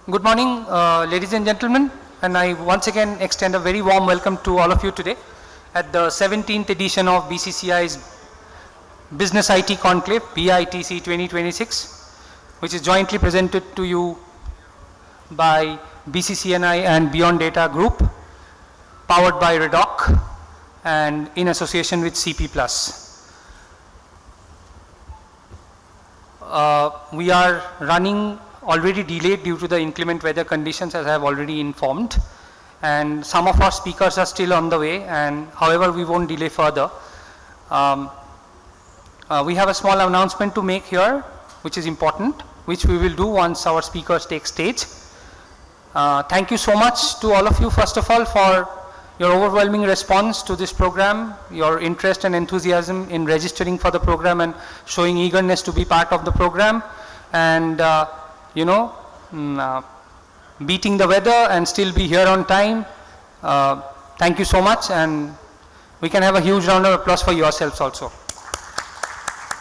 Good morning, ladies and gentlemen, and I once again extend a very warm welcome to all of you today at the 17th edition of BCCI's Business IT Conclave, BITC 2026, which is jointly presented to you by BCCNI and Beyond Data Group, powered by Redoc, and in association with CP+. We are running already delayed due to the inclement weather conditions, as I have already informed, and some of our speakers are still on the way, and however we won't delay further. We have a small announcement to make here, which is important, which we will do once our speakers take stage. Thank you so much to all of you, first of all, for your overwhelming response to this program, your interest and enthusiasm in registering for the program and showing eagerness to be part of the program, and beating the weather and still be here on time. Thank you so much, and we can have a huge round of applause for yourselves also.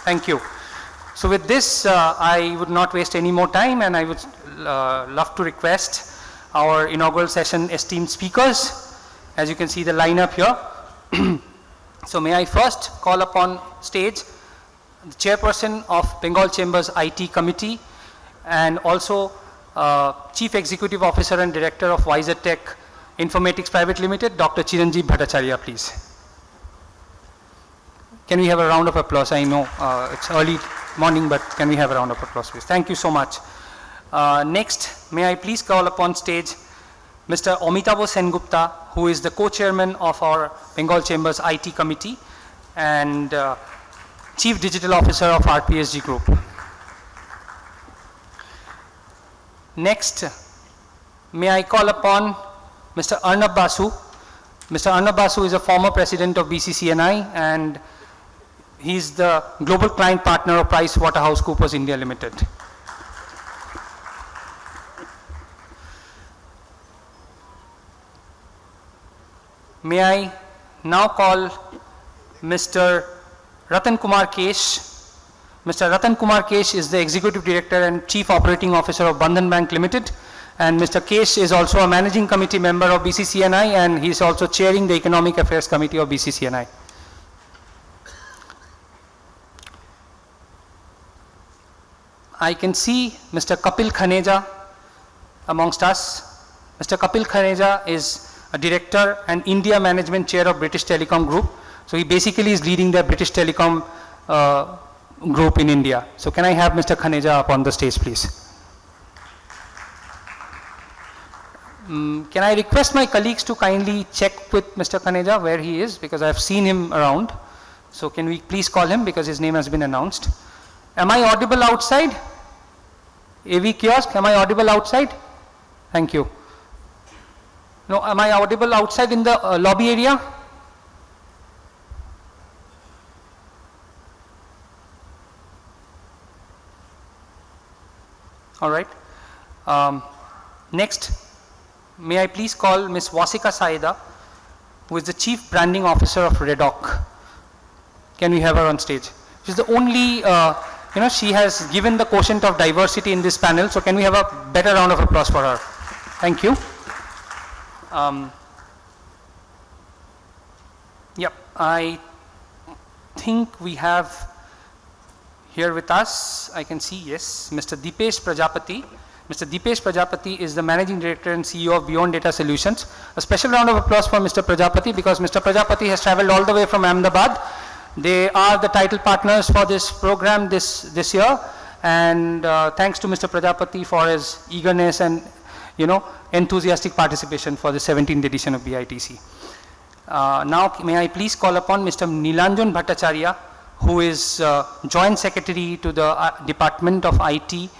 Thank you. So with this, I would not waste any more time, and I would love to request our inaugural session esteemed speakers. As you can see the lineup here. So may I first call upon stage the chairperson of Bengal Chambers IT Committee and also Chief Executive Officer and Director of Wiser Tech Informatics Private Limited, Dr. Chiranjeev Bhattacharya, please. Can we have a round of applause? I know it's early morning, but can we have a round of applause, please? Thank you so much. Next, may I please call upon stage Mr. Amitabh Sengupta, who is the co-chairman of our Bengal Chambers IT Committee and Chief Digital Officer of RPSG Group. Next, may I call upon Mr. Arnab Basu. Mr. Arnab Basu is a former president of BCCNI, and he is the global client partner of PricewaterhouseCoopers India Limited. May I now call Mr. Ratan Kumar Kesh. Mr. Ratan Kumar Kesh is the Executive Director and Chief Operating Officer of Bandhan Bank Limited, and Mr. Kesh is also a Managing Committee member of BCCNI, and he is also chairing the Economic Affairs Committee of BCCNI. I can see Mr. Kapil Khaneja amongst us. Mr. Kapil Khaneja is a Director and India Management Chair of British Telecom Group. So he basically is leading the British Telecom group in India. So can I have Mr. Khaneja up on the stage, please? Can I request my colleagues to kindly check with Mr. Khaneja where he is, because I have seen him around. So can we please call him, because his name has been announced. Am I audible outside? AV kiosk, am I audible outside? Thank you. No, am I audible outside in the lobby area? All right. Next, may I please call Ms. Wasika Saida, who is the Chief Branding Officer of Redoc. Can we have her on stage? She's the only, she has given the quotient of diversity in this panel, so can we have a better round of applause for her? Thank you. Yep, I think we have here with us, I can see, yes, Mr. Deepesh Prajapati. Mr. Deepesh Prajapati is the Managing Director and CEO of Beyond Data Solutions. A special round of applause for Mr. Prajapati, because Mr. Prajapati has traveled all the way from Ahmedabad. They are the title partners for this program this year, and thanks to Mr. Prajapati for his eagerness and enthusiastic participation for the 17th edition of BITC. Now, may I please call upon Mr. Nilanjan Bhattacharya, who is Joint Secretary to the Department of IT,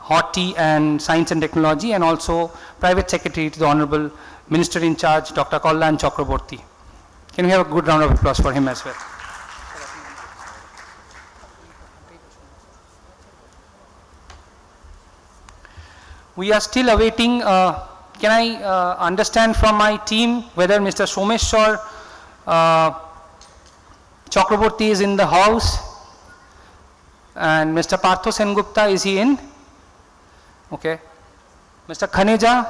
HOTI and Science and Technology, and also Private Secretary to the Honorable Minister in Charge, Dr. Kalyan Chakraborty. Can we have a good round of applause for him as well? We are still awaiting, can I understand from my team whether Mr. Someshwar Chakraborty is in the house, and Mr. Partho Sengupta, is he in? Okay. Mr. Khaneja?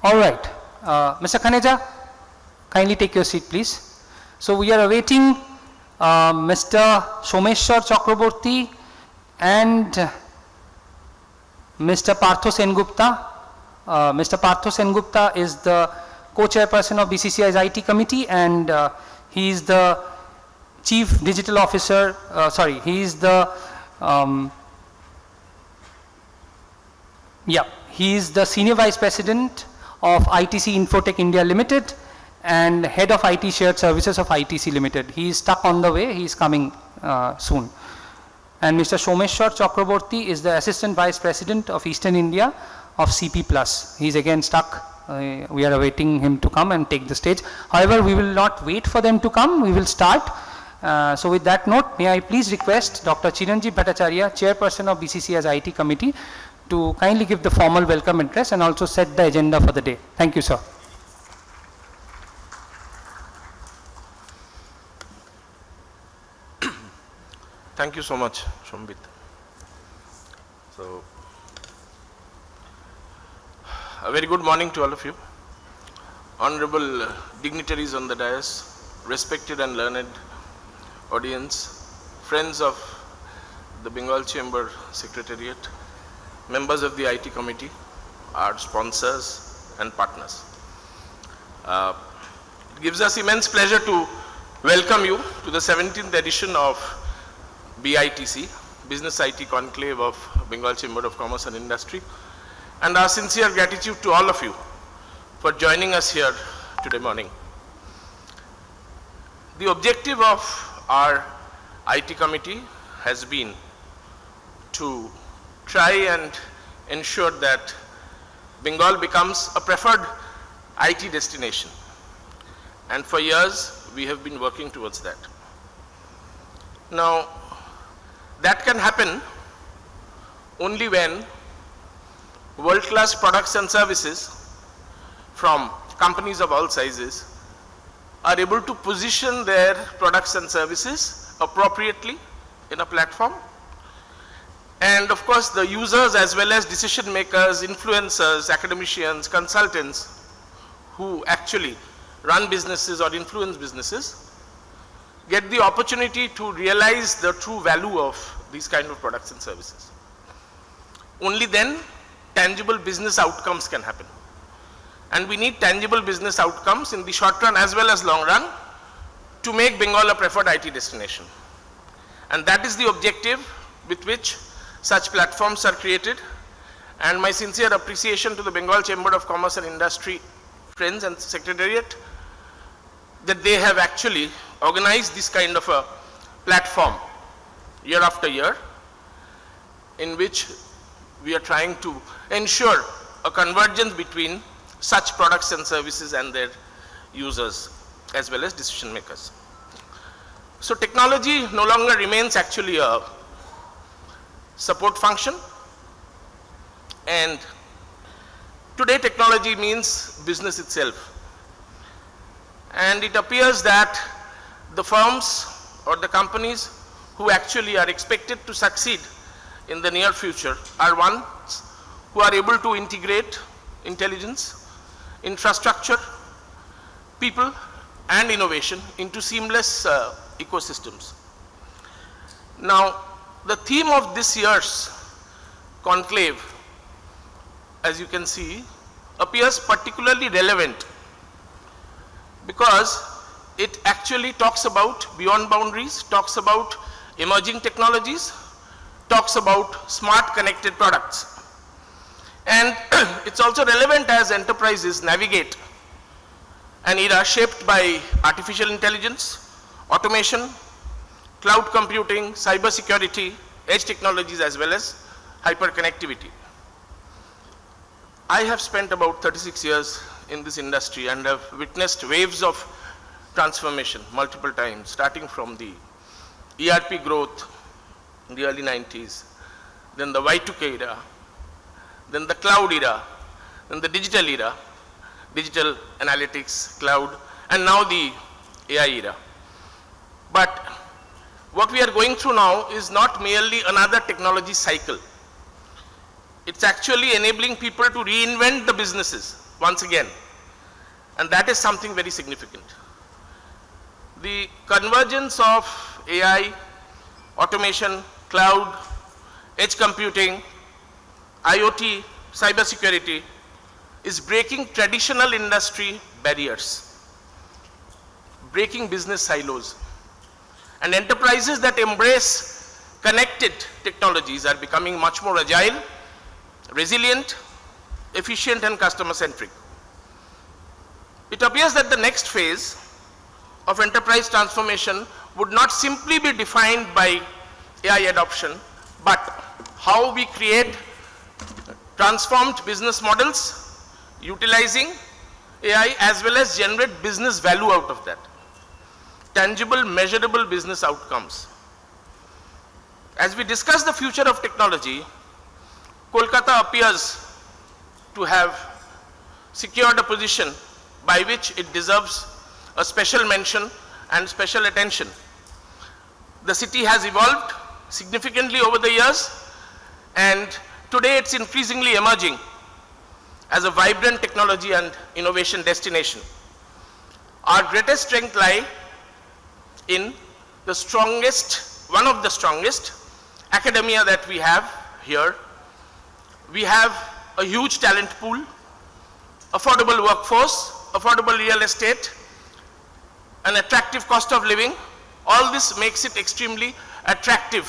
All right. Mr. Khaneja, kindly take your seat, please. So we are awaiting Mr. Someshwar Chakraborty and Mr. Partho Sengupta. Mr. Partho Sengupta is the co-chairperson of BCCI's IT committee, and he is the chief digital officer, he is the he is the senior vice president of ITC Infotech India Limited and head of IT shared services of ITC Limited. He is stuck on the way, he is coming soon. And Mr. Someshwar Chakraborty is the assistant vice president of Eastern India of CP Plus. He is again stuck. We are awaiting him to come and take the stage. However, we will not wait for them to come, we will start. So with that note, may I please request Dr. Chiranjeev Bhattacharya, chairperson of BCCI's IT committee, to kindly give the formal welcome address and also set the agenda for the day. Thank you, sir. Thank you so much, Shambit. So, a very good morning to all of you. Honorable dignitaries on the dais, respected and learned audience, friends of the Bengal Chamber Secretariat, members of the IT committee, our sponsors and partners. It gives us immense pleasure to welcome you to the 17th edition of BITC, Business IT Conclave of Bengal Chamber of Commerce and Industry, and our sincere gratitude to all of you for joining us here today morning. The objective of our IT committee has been to try and ensure that Bengal becomes a preferred IT destination, and for years we have been working towards that. Now, that can happen only when world-class products and services from companies of all sizes are able to position their products and services appropriately in a platform. And of course, the users as well as decision makers, influencers, academicians, consultants who actually run businesses or influence businesses get the opportunity to realize the true value of these kind of products and services. Only then tangible business outcomes can happen. And we need tangible business outcomes in the short run as well as long run to make Bengal a preferred IT destination. And that is the objective with which such platforms are created. And my sincere appreciation to the Bengal Chamber of Commerce and Industry friends and secretariat that they have actually organized this kind of a platform year after year, in which we are trying to ensure a convergence between such products and services and their users as well as decision makers. So technology no longer remains actually a support function, and today technology means business itself. And it appears that the firms or the companies who actually are expected to succeed in the near future are ones who are able to integrate intelligence, infrastructure, people and innovation into seamless ecosystems. Now, the theme of this year's conclave, as you can see, appears particularly relevant because it actually talks about beyond boundaries, talks about emerging technologies, talks about smart connected products. And it's also relevant as enterprises navigate an era shaped by artificial intelligence, automation, cloud computing, cyber security, edge technologies as well as hyperconnectivity. I have spent about 36 years in this industry and have witnessed waves of transformation multiple times, starting from the ERP growth in the early 90s, then the Y2K era, then the cloud era, then the digital era, digital analytics, cloud, and now the AI era. But what we are going through now is not merely another technology cycle. It's actually enabling people to reinvent the businesses once again. And that is something very significant. The convergence of AI, automation, cloud, edge computing, IoT, cybersecurity is breaking traditional industry barriers, breaking business silos. And enterprises that embrace connected technologies are becoming much more agile, resilient, efficient, and customer-centric. It appears that the next phase of enterprise transformation would not simply be defined by AI adoption, but how we create transformed business models utilizing AI as well as generate business value out of that. Tangible, measurable business outcomes. As we discuss the future of technology, Kolkata appears to have secured a position by which it deserves a special mention and special attention. The city has evolved significantly over the years, and today it's increasingly emerging as a vibrant technology and innovation destination. Our greatest strength lie in the strongest, one of the strongest academia that we have here. We have a huge talent pool, affordable workforce, affordable real estate, an attractive cost of living. All this makes it extremely attractive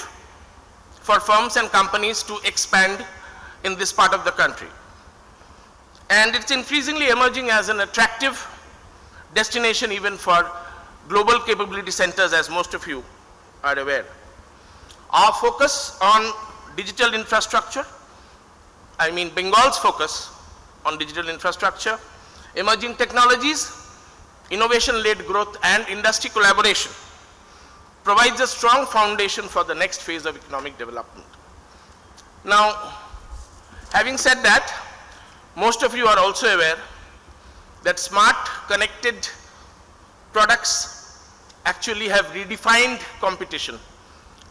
for firms and companies to expand in this part of the country. And it's increasingly emerging as an attractive destination even for global capability centers, as most of you are aware. Our focus on digital infrastructure, I mean Bengal's focus on digital infrastructure, emerging technologies, innovation-led growth, and industry collaboration provides a strong foundation for the next phase of economic development. Now, having said that, most of you are also aware that smart connected products actually have redefined competition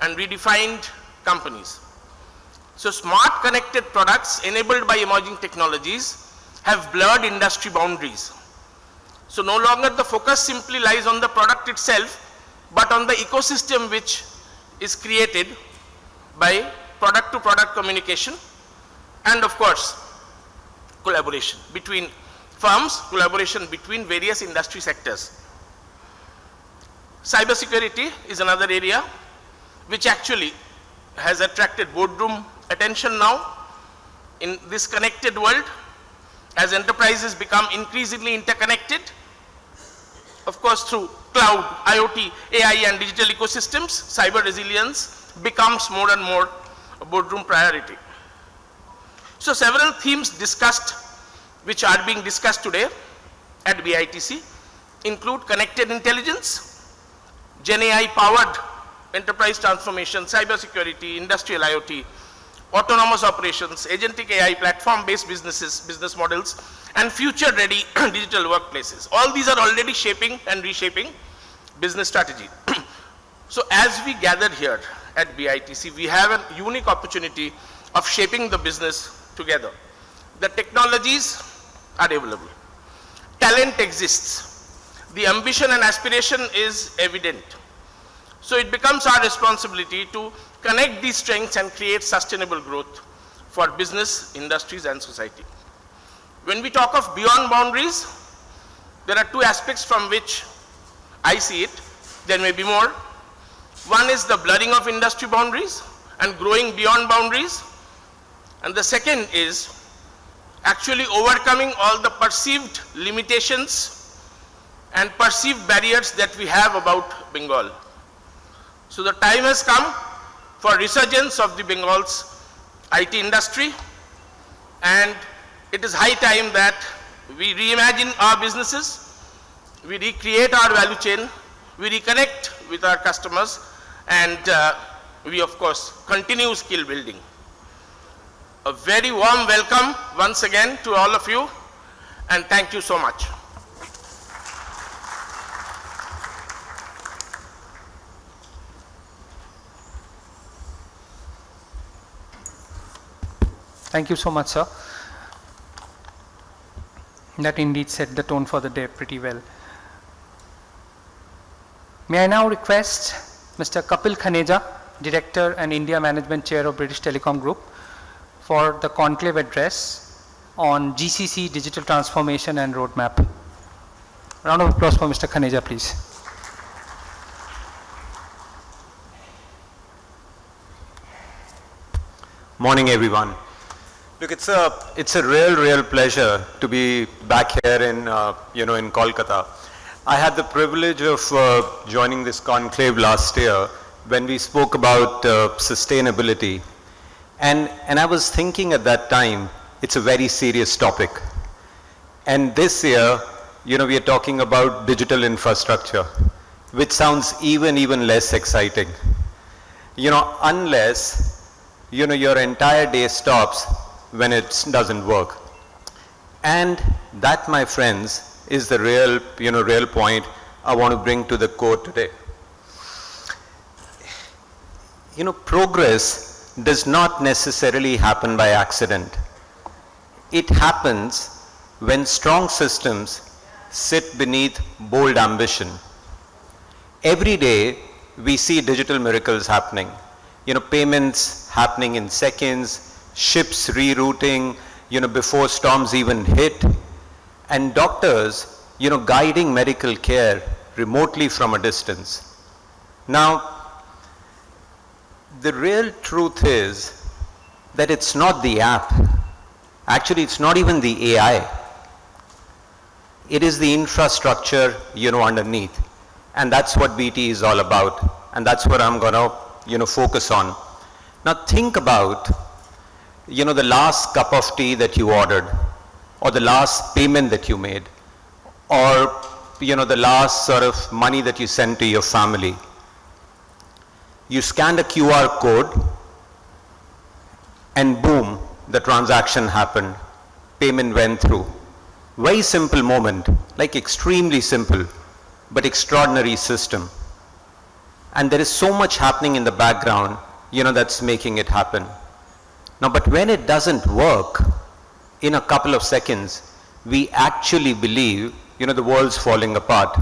and redefined companies. So smart connected products enabled by emerging technologies have blurred industry boundaries. So no longer the focus simply lies on the product itself, but on the ecosystem which is created by product to product communication, and of course collaboration between firms, collaboration between various industry sectors. Cybersecurity is another area which actually has attracted boardroom attention now in this connected world as enterprises become increasingly interconnected, of course through cloud, IoT, AI and digital ecosystems. Cyber resilience becomes more and more a boardroom priority. So several themes discussed, which are being discussed today at BITC, include connected intelligence, Gen AI powered enterprise transformation, cybersecurity, industrial IoT, autonomous operations, agentic AI, platform-based business models, and future-ready digital workplaces. All these are already shaping and reshaping business strategy. So as we gather here at BITC, we have a unique opportunity of shaping the business together. The technologies are available. Talent exists. The ambition and aspiration is evident. So it becomes our responsibility to connect these strengths and create sustainable growth for business, industries and society. When we talk of beyond boundaries, there are two aspects from which I see it. There may be more. One is the blurring of industry boundaries and growing beyond boundaries. And the second is actually overcoming all the perceived limitations and perceived barriers that we have about Bengal. So the time has come for resurgence of the Bengal's IT industry, and it is high time that we reimagine our businesses, we recreate our value chain, we reconnect with our customers, and we of course continue skill building. A very warm welcome once again to all of you, and thank you so much. Thank you so much, sir. That indeed set the tone for the day pretty well. May I now request Mr. Kapil Khaneja, Director and India Management Chair of British Telecom Group, for the conclave address on GCC digital transformation and roadmap. Round of applause for Mr. Khaneja, please. Morning, everyone. Look, it's a real pleasure to be back here in in Kolkata. I had the privilege of joining this conclave last year when we spoke about sustainability, and I was thinking at that time it's a very serious topic. And this year, we are talking about digital infrastructure, which sounds even less exciting. Unless your entire day stops when it doesn't work. And that, my friends, is the real point I want to bring to the core today. Progress does not necessarily happen by accident. It happens when strong systems sit beneath bold ambition. Every day we see digital miracles happening. Payments happening in seconds, ships rerouting, before storms even hit, and doctors, guiding medical care remotely from a distance. Now, the real truth is that it's not the app. Actually, it's not even the AI. It is the infrastructure, underneath. And that's what BT is all about. And that's what I'm going to focus on. Now think about, the last cup of tea that you ordered, or the last payment that you made, or, the last sort of money that you sent to your family. You scanned a QR code, and boom, the transaction happened. Payment went through. Very simple moment, like extremely simple, but extraordinary system. And there is so much happening in the background, that's making it happen. Now, but when it doesn't work in a couple of seconds, we actually believe, the world's falling apart.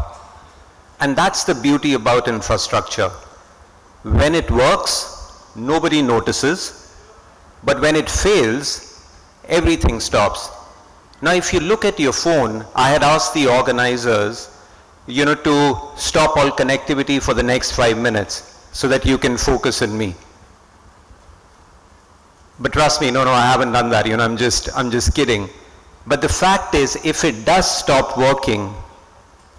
And that's the beauty about infrastructure. When it works, nobody notices, but when it fails, everything stops. Now, if you look at your phone, I had asked the organizers, to stop all connectivity for the next 5 minutes so that you can focus on me. But trust me, no, I haven't done that. I'm just kidding. But the fact is, if it does stop working,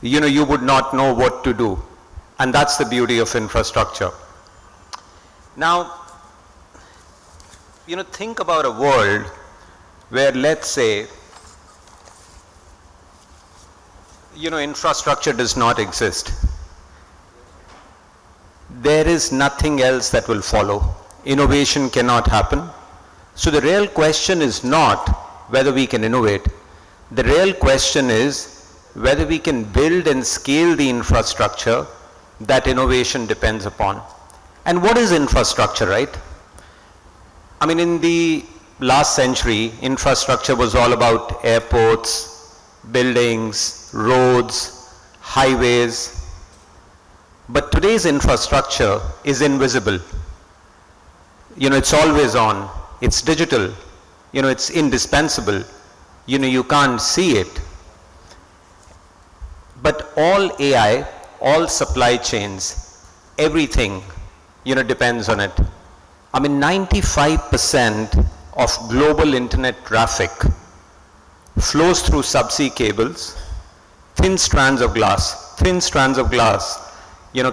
you would not know what to do. And that's the beauty of infrastructure. Now, think about a world where, let's say, infrastructure does not exist. There is nothing else that will follow. Innovation cannot happen. So the real question is not whether we can innovate. The real question is whether we can build and scale the infrastructure that innovation depends upon. And what is infrastructure, right? I mean, in the last century, infrastructure was all about airports, buildings, roads, highways. But today's infrastructure is invisible. It's always on. It's digital. It's indispensable. You can't see it. But all AI, all supply chains, everything, depends on it. I mean, 95% of global internet traffic flows through subsea cables, thin strands of glass,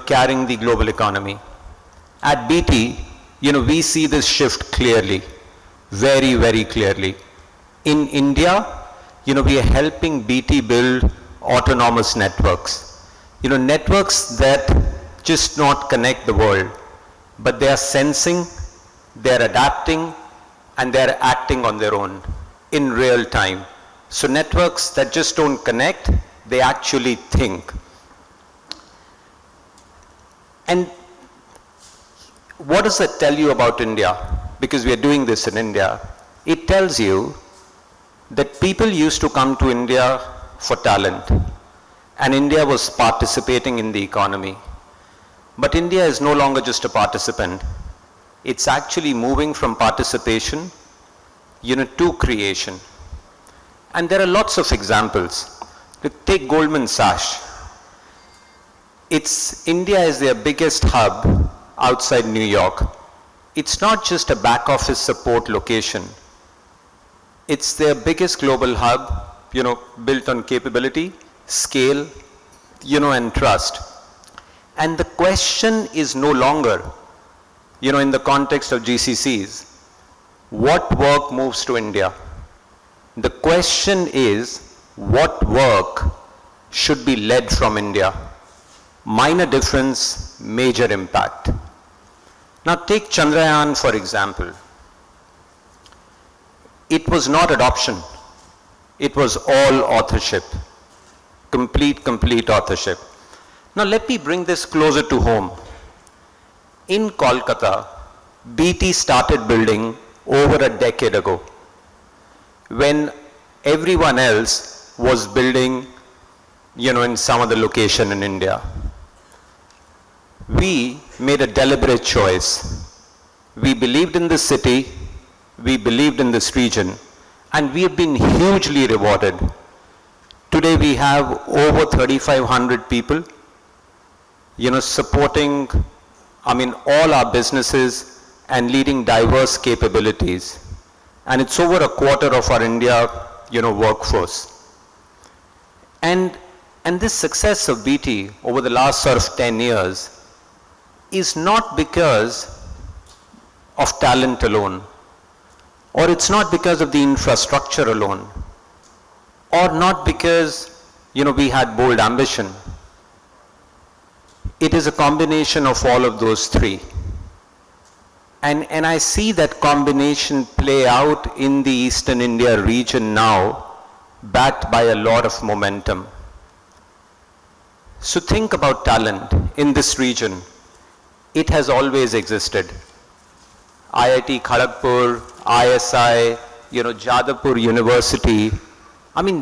carrying the global economy. At BT, we see this shift clearly, very clearly. In India, we are helping BT build autonomous networks. Networks that just not connect the world, but they are sensing, they are adapting, and they are acting on their own in real time. So networks that just don't connect, they actually think. And what does that tell you about India? Because we are doing this in India. It tells you that people used to come to India for talent, and India was participating in the economy. But India is no longer just a participant. It's actually moving from participation, to creation. And there are lots of examples. Take Goldman Sachs. India is their biggest hub outside New York. It's not just a back office support location. It's their biggest global hub, built on capability, scale, and trust. And the question is no longer, in the context of GCCs, what work moves to India? The question is, what work should be led from India? Minor difference, major impact. Now take Chandrayaan for example. It was not adoption. It was all authorship. Complete authorship. Now let me bring this closer to home. In Kolkata, BT started building over a decade ago, when everyone else was building, in some other location in India. We made a deliberate choice. We believed in this city, we believed in this region, and we have been hugely rewarded. Today we have over 3,500 people, supporting, all our businesses and leading diverse capabilities. And it's over a quarter of our India, workforce. And this success of BT over the last sort of 10 years is not because of talent alone, or it's not because of the infrastructure alone, or not because, we had bold ambition. It is a combination of all of those three. And I see that combination play out in the Eastern India region now, backed by a lot of momentum. So think about talent in this region. It has always existed. IIT Kharagpur, ISI, Jadavpur University,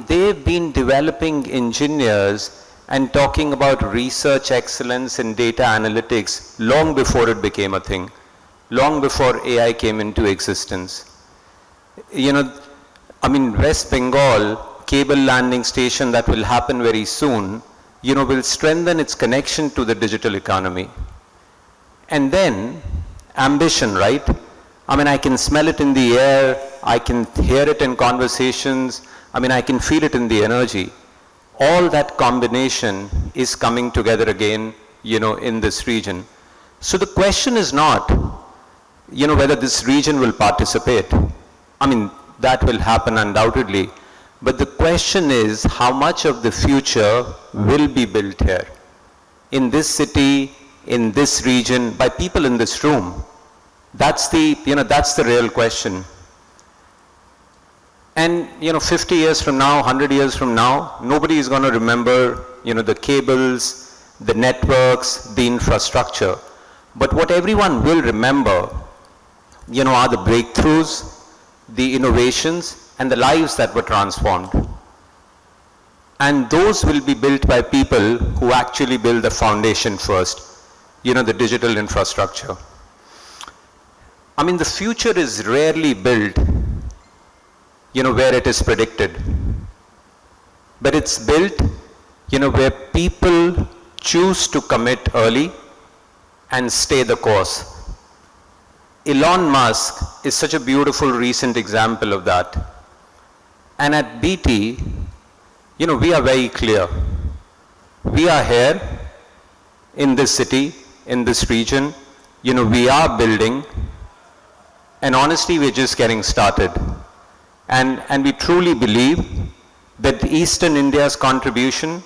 they've been developing engineers and talking about research excellence in data analytics long before it became a thing. Long before AI came into existence. West Bengal cable landing station that will happen very soon, will strengthen its connection to the digital economy. And then, ambition, right? I can smell it in the air, I can hear it in conversations, I can feel it in the energy. All that combination is coming together again, in this region. So the question is not, whether this region will participate. That will happen undoubtedly. But the question is, how much of the future will be built here? In this city, in this region, by people in this room? That's the real question. And, 50 years from now, 100 years from now, nobody is going to remember, the cables, the networks, the infrastructure. But what everyone will remember, are the breakthroughs, the innovations, and the lives that were transformed. And those will be built by people who actually build the foundation first, the digital infrastructure. The future is rarely built, where it is predicted. But it's built, where people choose to commit early and stay the course. Elon Musk is such a beautiful recent example of that. And at BT, we are very clear. We are here in this city, in this region, we are building, and honestly, we're just getting started. And we truly believe that Eastern India's contribution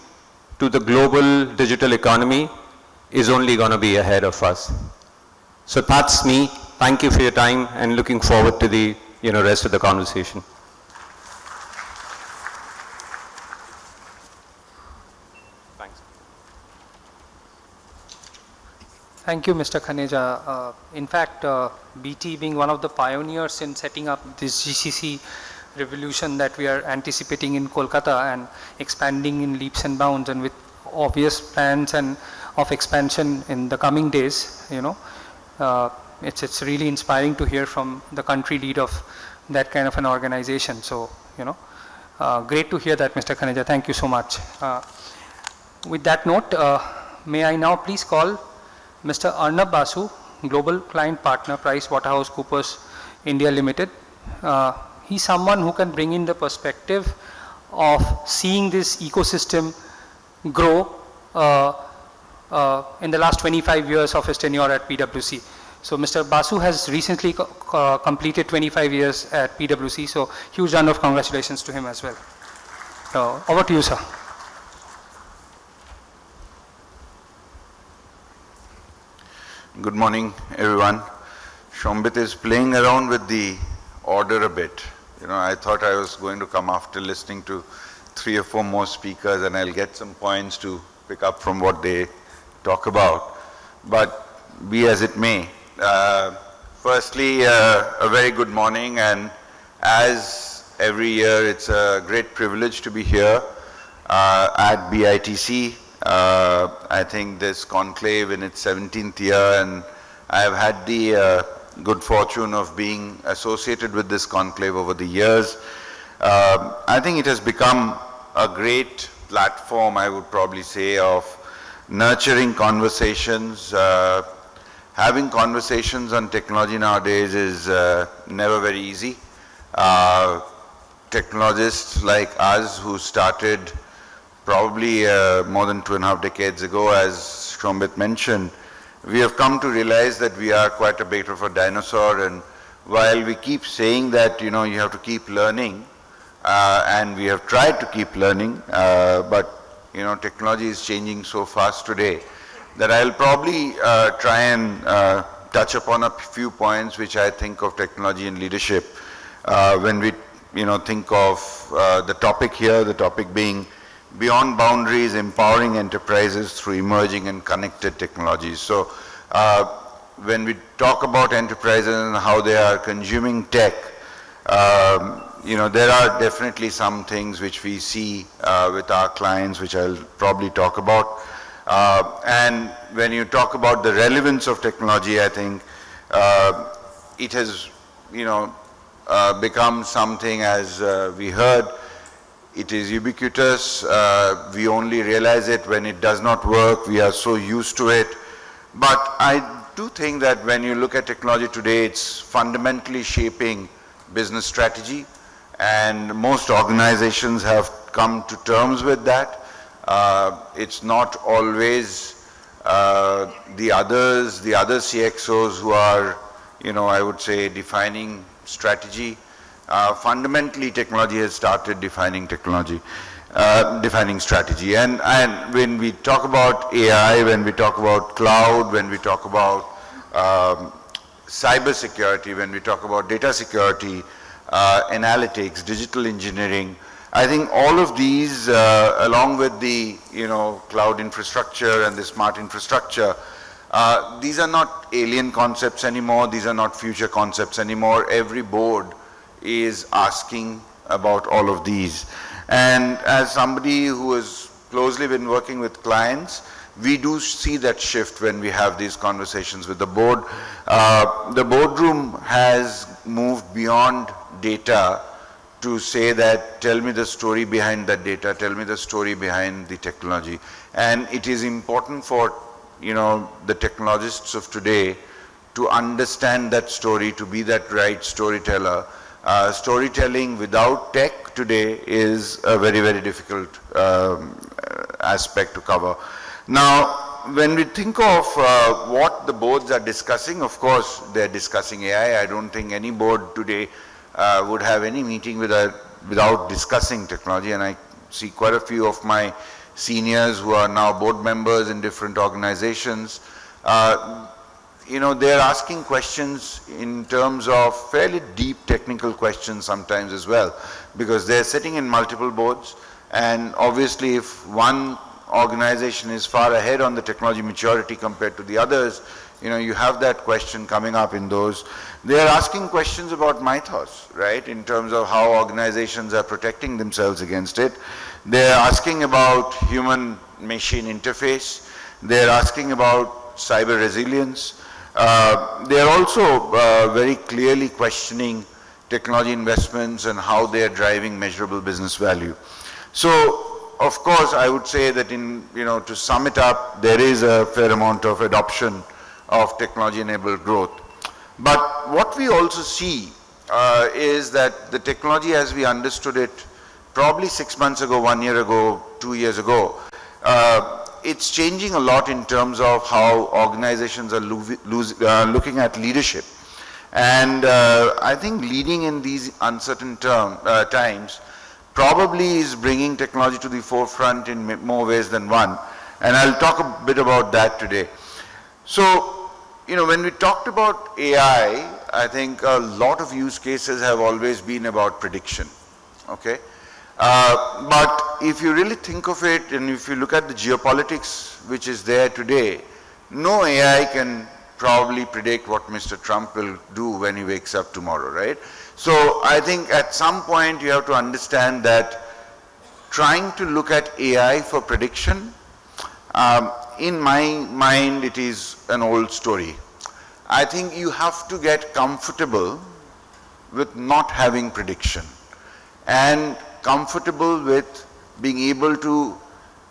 to the global digital economy is only going to be ahead of us. So that's me. Thank you for your time, and looking forward to the rest of the conversation. Thanks. Thank you, Mr. Khaneja. In fact, BT being one of the pioneers in setting up this GCC revolution that we are anticipating in Kolkata and expanding in leaps and bounds, and with obvious plans and of expansion in the coming days, it's really inspiring to hear from the country lead of that kind of an organization. So, great to hear that, Mr. Khaneja. Thank you so much. With that note, may I now please call Mr. Arnab Basu, Global Client Partner, PricewaterhouseCoopers India Limited. He's someone who can bring in the perspective of seeing this ecosystem grow in the last 25 years of his tenure at PwC. So Mr. Basu has recently completed 25 years at PwC, so huge round of congratulations to him as well. Over to you, sir. Good morning, everyone. Shambit is playing around with the order a bit. I thought I was going to come after listening to 3 or 4 more speakers and I'll get some points to pick up from what they talk about. But be as it may. Firstly, a very good morning, and as every year, it's a great privilege to be here at BITC. I think this conclave in its 17th year, and I have had the good fortune of being associated with this conclave over the years. I think it has become a great platform, I would probably say, of nurturing conversations. Having conversations on technology nowadays is never very easy. Technologists like us who started probably more than 2.5 decades ago, as Shambit mentioned, we have come to realize that we are quite a bit of a dinosaur, and while we keep saying that you have to keep learning, and we have tried to keep learning, but technology is changing so fast today that I'll probably try and touch upon a few points which I think of technology and leadership when we think of the topic here, the topic being beyond boundaries, empowering enterprises through emerging and connected technologies. So when we talk about enterprises and how they are consuming tech, there are definitely some things which we see with our clients, which I'll probably talk about. And when you talk about the relevance of technology, I think it has, become something, as we heard, it is ubiquitous. We only realize it when it does not work. We are so used to it. But I do think that when you look at technology today, it's fundamentally shaping business strategy, and most organizations have come to terms with that. It's not always the other CXOs who are, I would say, defining strategy. Fundamentally, technology has started defining strategy. And when we talk about AI, when we talk about cloud, when we talk about cyber security, when we talk about data security, analytics, digital engineering, I think all of these, along with the cloud infrastructure and the smart infrastructure, these are not alien concepts anymore. These are not future concepts anymore. Every board is asking about all of these. And as somebody who has closely been working with clients, we do see that shift when we have these conversations with the board. The boardroom has moved beyond data to say that, tell me the story behind that data, tell me the story behind the technology. And it is important for, the technologists of today to understand that story, to be that right storyteller. Storytelling without tech today is a very, very difficult aspect to cover. Now, when we think of what the boards are discussing, of course, they're discussing AI. I don't think any board today would have any meeting without discussing technology, and I see quite a few of my seniors who are now board members in different organizations. They're asking questions in terms of fairly deep technical questions sometimes as well, because they're sitting in multiple boards, and obviously if one organization is far ahead on the technology maturity compared to the others, you have that question coming up in those. They are asking questions about mythos, right, in terms of how organizations are protecting themselves against it. They are asking about human-machine interface. They are asking about cyber resilience. They are also very clearly questioning technology investments and how they are driving measurable business value. So, of course, I would say that to sum it up, there is a fair amount of adoption of technology-enabled growth. But what we also see is that the technology as we understood it probably 6 months ago, 1 year ago, 2 years ago, it's changing a lot in terms of how organizations are looking at leadership. And I think leading in these uncertain times probably is bringing technology to the forefront in more ways than one. And I'll talk a bit about that today. So, when we talked about AI, I think a lot of use cases have always been about prediction, okay? But if you really think of it, and if you look at the geopolitics which is there today, no AI can probably predict what Mr. Trump will do when he wakes up tomorrow, right? So I think at some point you have to understand that trying to look at AI for prediction, in my mind it is an old story. I think you have to get comfortable with not having prediction and comfortable with being able to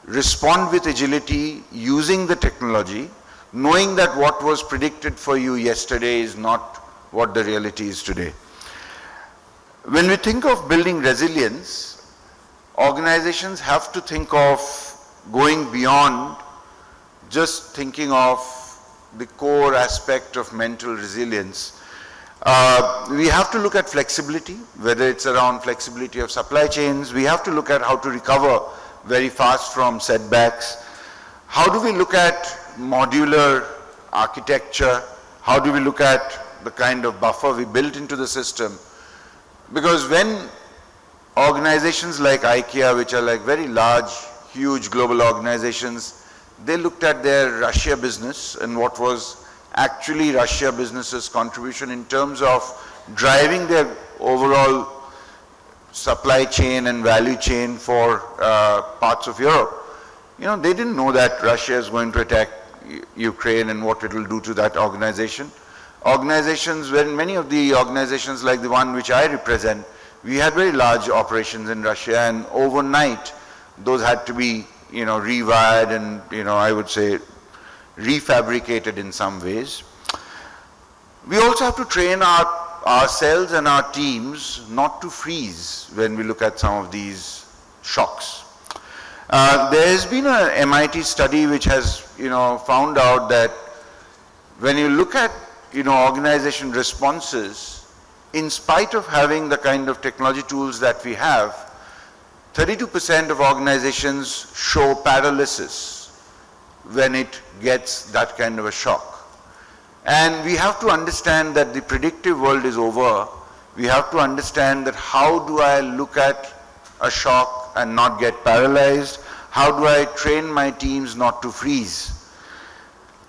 respond with agility using the technology, knowing that what was predicted for you yesterday is not what the reality is today. When we think of building resilience, organizations have to think of going beyond just thinking of the core aspect of mental resilience. We have to look at flexibility, whether it's around flexibility of supply chains. We have to look at how to recover very fast from setbacks. How do we look at modular architecture? How do we look at the kind of buffer we built into the system? Because when organizations like IKEA, which are like very large, huge global organizations, they looked at their Russia business and what was actually Russia business's contribution in terms of driving their overall supply chain and value chain for parts of Europe. They didn't know that Russia is going to attack Ukraine and what it will do to that organization. Many of the organizations like the one which I represent, we had very large operations in Russia, and overnight those had to be rewired and I would say refabricated in some ways. We also have to train ourselves and our teams not to freeze when we look at some of these shocks. There has been an MIT study which has found out that when you look at organization responses, in spite of having the kind of technology tools that we have, 32% of organizations show paralysis when it gets that kind of a shock. And we have to understand that the predictive world is over. We have to understand that how do I look at a shock and not get paralyzed? How do I train my teams not to freeze?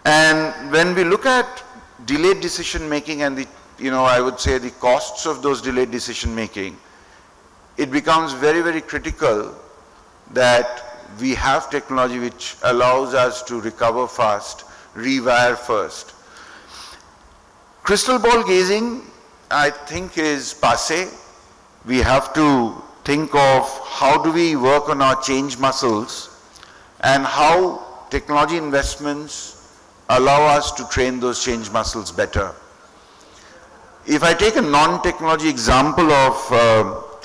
And when we look at delayed decision making and I would say the costs of those delayed decision making, it becomes very, very critical that we have technology which allows us to recover fast, rewire first. Crystal ball gazing, I think, is passé. We have to think of how do we work on our change muscles and how technology investments allow us to train those change muscles better. If I take a non-technology example of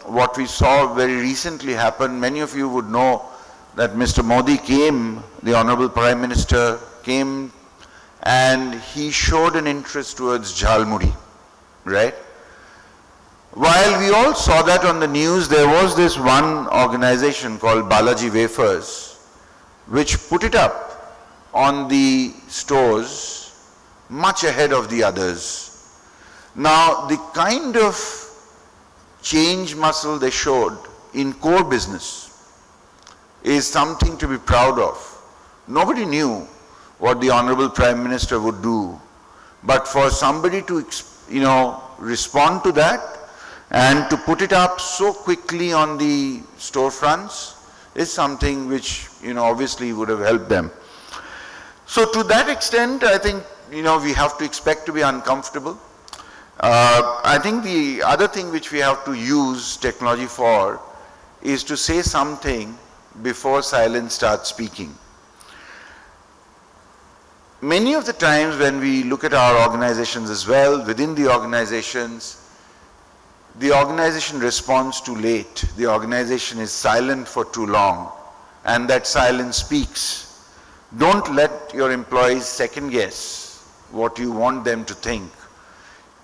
what we saw very recently happen, many of you would know that Mr. Modi came, the Honorable Prime Minister came, and he showed an interest towards Jhalmuri, right? While we all saw that on the news, there was this one organization called Balaji Wafers, which put it up on the stores much ahead of the others. Now, the kind of change muscle they showed in core business is something to be proud of. Nobody knew what the Honorable Prime Minister would do, but for somebody to, respond to that and to put it up so quickly on the storefronts is something which, obviously would have helped them. So to that extent, I think, we have to expect to be uncomfortable. I think the other thing which we have to use technology for is to say something before silence starts speaking. Many of the times when we look at our organizations as well, within the organization responds too late. The organization is silent for too long, and that silence speaks. Don't let your employees second guess what you want them to think.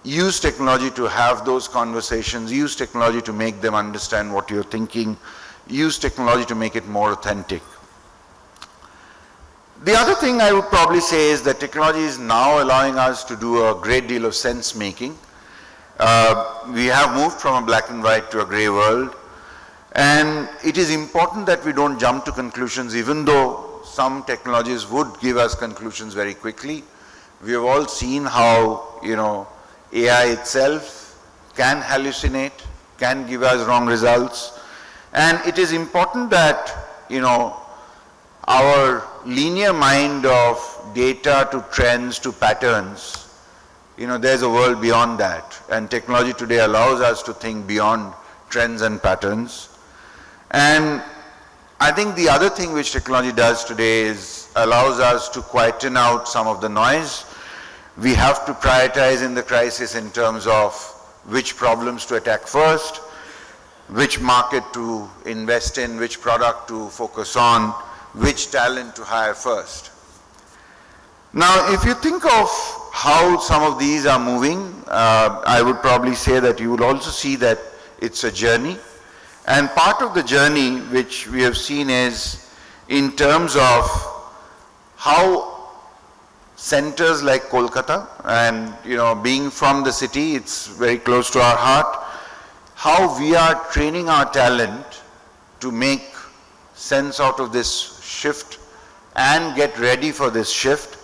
Use technology to have those conversations. Use technology to make them understand what you're thinking. Use technology to make it more authentic. The other thing I would probably say is that technology is now allowing us to do a great deal of sense making. We have moved from a black and white to a gray world, and it is important that we don't jump to conclusions, even though some technologies would give us conclusions very quickly. We have all seen how, AI itself can hallucinate, can give us wrong results, and it is important that, our linear mind of data to trends to patterns, there's a world beyond that, and technology today allows us to think beyond trends and patterns. And I think the other thing which technology does today is allows us to quieten out some of the noise. We have to prioritize in the crisis in terms of which problems to attack first, which market to invest in, which product to focus on, which talent to hire first. Now, if you think of how some of these are moving, I would probably say that you would also see that it's a journey. And part of the journey which we have seen is in terms of how centers like Kolkata, and being from the city, it's very close to our heart, how we are training our talent to make sense out of this shift and get ready for this shift.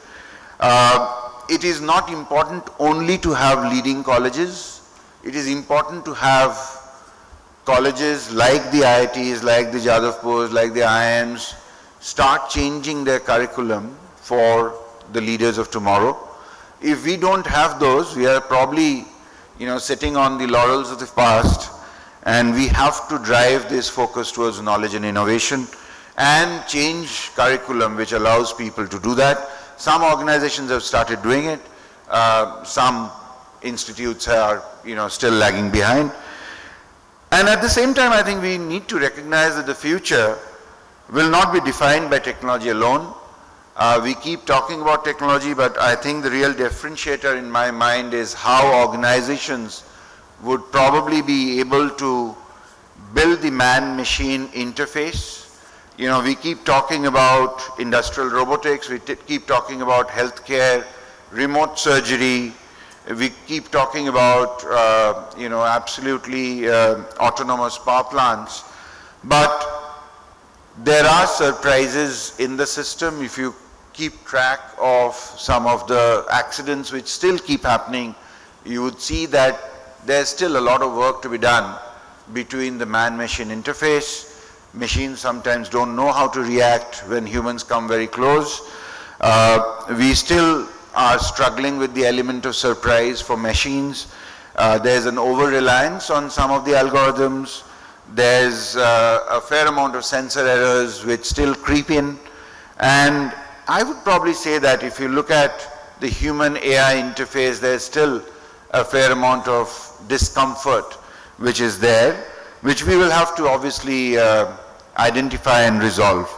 It is not important only to have leading colleges. It is important to have colleges like the IITs, like the Jadavpurs, like the IIMs, start changing their curriculum for the leaders of tomorrow. If we don't have those, we are probably, sitting on the laurels of the past, and we have to drive this focus towards knowledge and innovation and change curriculum which allows people to do that. Some organizations have started doing it. Some institutes are, still lagging behind. And at the same time, I think we need to recognize that the future will not be defined by technology alone. We keep talking about technology, but I think the real differentiator in my mind is how organizations would probably be able to build the man-machine interface. We keep talking about industrial robotics, we keep talking about healthcare, remote surgery, we keep talking about, absolutely autonomous power plants. But there are surprises in the system. If you keep track of some of the accidents which still keep happening, you would see that there's still a lot of work to be done between the man-machine interface. Machines sometimes don't know how to react when humans come very close. We still are struggling with the element of surprise for machines. There's an over-reliance on some of the algorithms. There's a fair amount of sensor errors which still creep in. And I would probably say that if you look at the human-AI interface, there's still a fair amount of discomfort which is there, which we will have to obviously identify and resolve.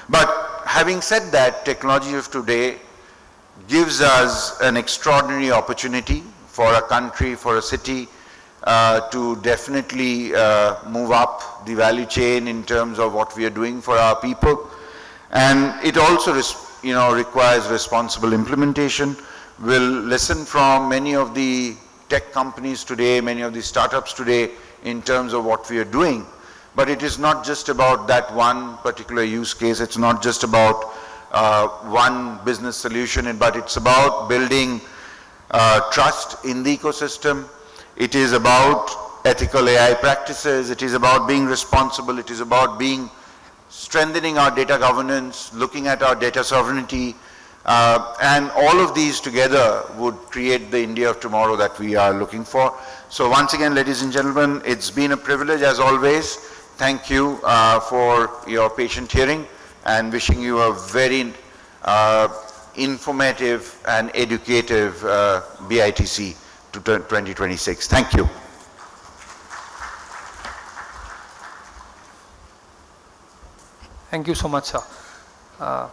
But having said that, technology of today gives us an extraordinary opportunity for a country, for a city, to definitely move up the value chain in terms of what we are doing for our people. And it also requires responsible implementation. We'll listen from many of the tech companies today, many of the startups today in terms of what we are doing. But it is not just about that one particular use case. It's not just about one business solution, but it's about building trust in the ecosystem. It is about ethical AI practices. It is about being responsible. It is about strengthening our data governance, looking at our data sovereignty, and all of these together would create the India of tomorrow that we are looking for. So once again, ladies and gentlemen, it's been a privilege as always. Thank you for your patient hearing, and wishing you a very informative and educative BITC to 2026. Thank you. Thank you so much, sir.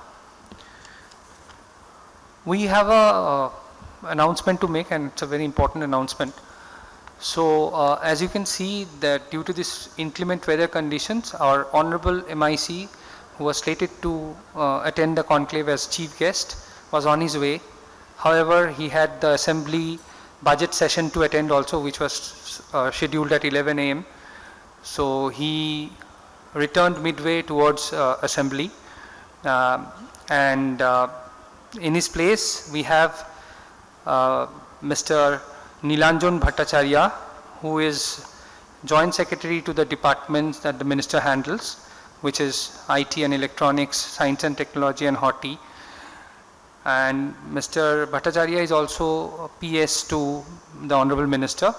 We have a announcement to make, and it's a very important announcement. So as you can see, that due to this inclement weather conditions, our Honorable MIC, who was slated to attend the conclave as chief guest, was on his way. However, he had the assembly budget session to attend also, which was scheduled at 11 a.m. So he returned midway towards assembly, and in his place we have Mr. Nilanjan Bhattacharya, who is Joint Secretary to the departments that the Minister handles, which is IT and Electronics, Science and Technology and HOTI. And Mr. Bhattacharya is also PS to the Honorable Minister.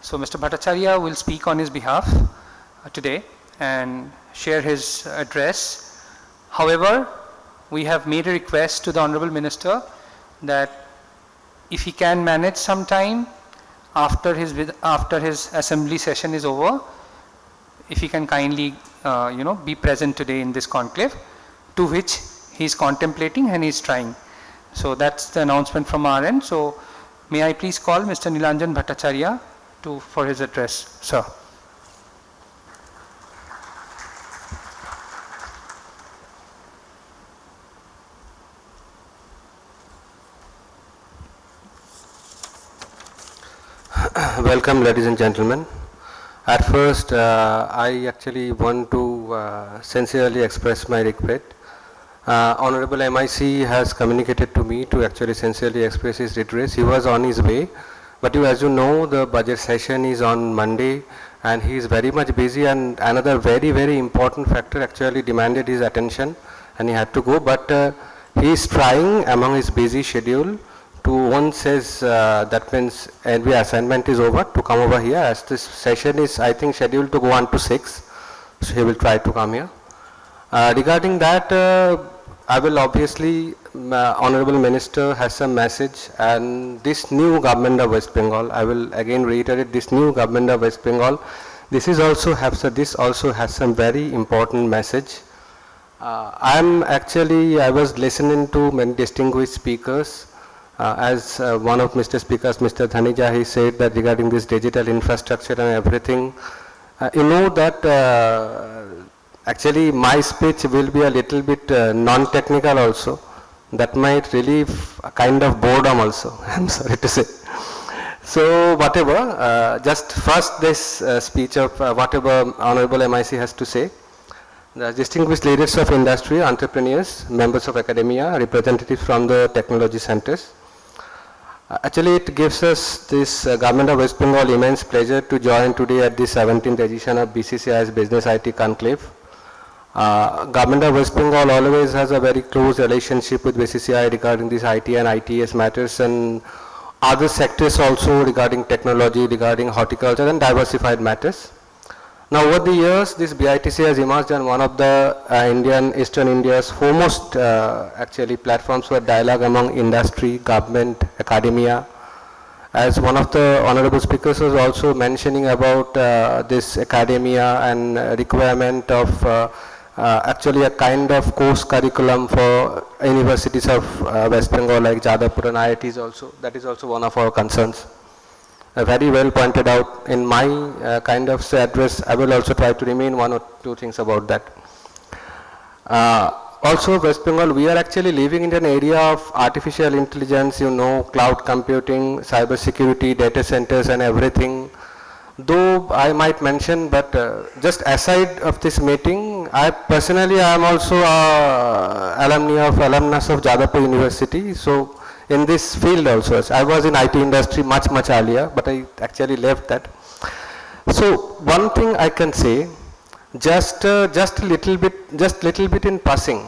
So Mr. Bhattacharya will speak on his behalf today and share his address. However, we have made a request to the Honorable Minister that if he can manage some time after his assembly session is over, if he can kindly be present today in this conclave, to which he is contemplating and he is trying. So that's the announcement from our end. So may I please call Mr. Nilanjan Bhattacharya for his address, sir. Welcome, ladies and gentlemen. At first, I actually want to sincerely express my regret. Honorable MIC has communicated to me to actually sincerely express his regret. He was on his way, but as you know, the budget session is on Monday and he is very much busy, and another very, very important factor actually demanded his attention and he had to go, but he is trying among his busy schedule to once his, that means every assignment is over, to come over here, as this session is I think scheduled to go on to 6, so he will try to come here. Regarding that, I will obviously, Honorable Minister has some message, and this new government of West Bengal, I will again reiterate, this new government of West Bengal, this also has some very important message. I was listening to many distinguished speakers. As one of Mr. Speakers, Mr. Dhanija, he said that regarding this digital infrastructure and everything, you know that actually my speech will be a little bit non-technical also. That might relieve a kind of boredom also, I'm sorry to say. So whatever, just first this speech of whatever Honorable MIC has to say. The distinguished leaders of industry, entrepreneurs, members of academia, representatives from the technology centers. Actually, it gives us, this Government of West Bengal, immense pleasure to join today at the 17th edition of BCCI's Business IT Conclave. Government of West Bengal always has a very close relationship with BCCI regarding these IT and ITS matters and other sectors also regarding technology, regarding horticulture and diversified matters. Now over the years, this BITC has emerged as one of the Eastern India's foremost actually platforms for dialogue among industry, government, academia. As one of the honorable speakers was also mentioning about this academia and requirement of actually a kind of course curriculum for universities of West Bengal like Jadavpur and IITs also, that is also one of our concerns. Very well pointed out in my kind of address. I will also try to remain one or two things about that. Also West Bengal, we are actually living in an area of artificial intelligence, you know, cloud computing, cyber security, data centers and everything. Though I might mention, but just aside of this meeting, I personally am also alumnus of Jadavpur University. So in this field also, I was in IT industry much earlier, but I actually left that. So one thing I can say, just little bit in passing.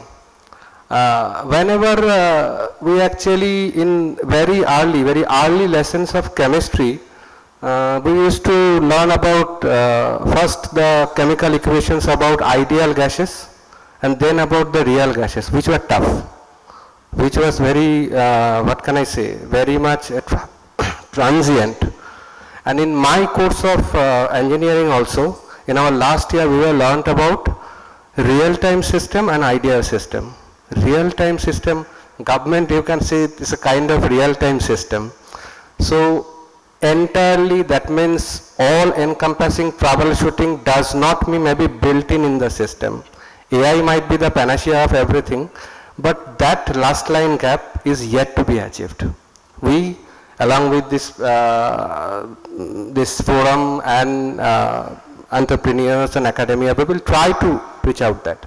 Whenever we actually in very early lessons of chemistry, we used to learn about first the chemical equations about ideal gases and then about the real gases, which were tough, which was very, what can I say, very much transient. And in my course of engineering also, in our last year we were learnt about real-time system and ideal system. Real-time system, government you can say is a kind of real-time system. So entirely that means all encompassing troubleshooting does not mean maybe built in the system. AI might be the panacea of everything, but that last line gap is yet to be achieved. We, along with this, this forum and entrepreneurs and academia, we will try to reach out that.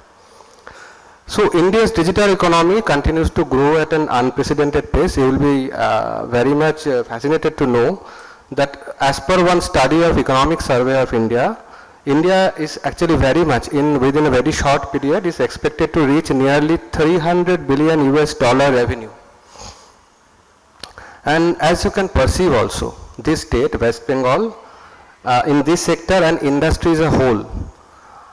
So India's digital economy continues to grow at an unprecedented pace. You will be very much fascinated to know that as per one study of Economic Survey of India, India is actually very much within a very short period is expected to reach nearly 300 billion US dollar revenue. And as you can perceive also, this state, West Bengal, in this sector and industry as a whole,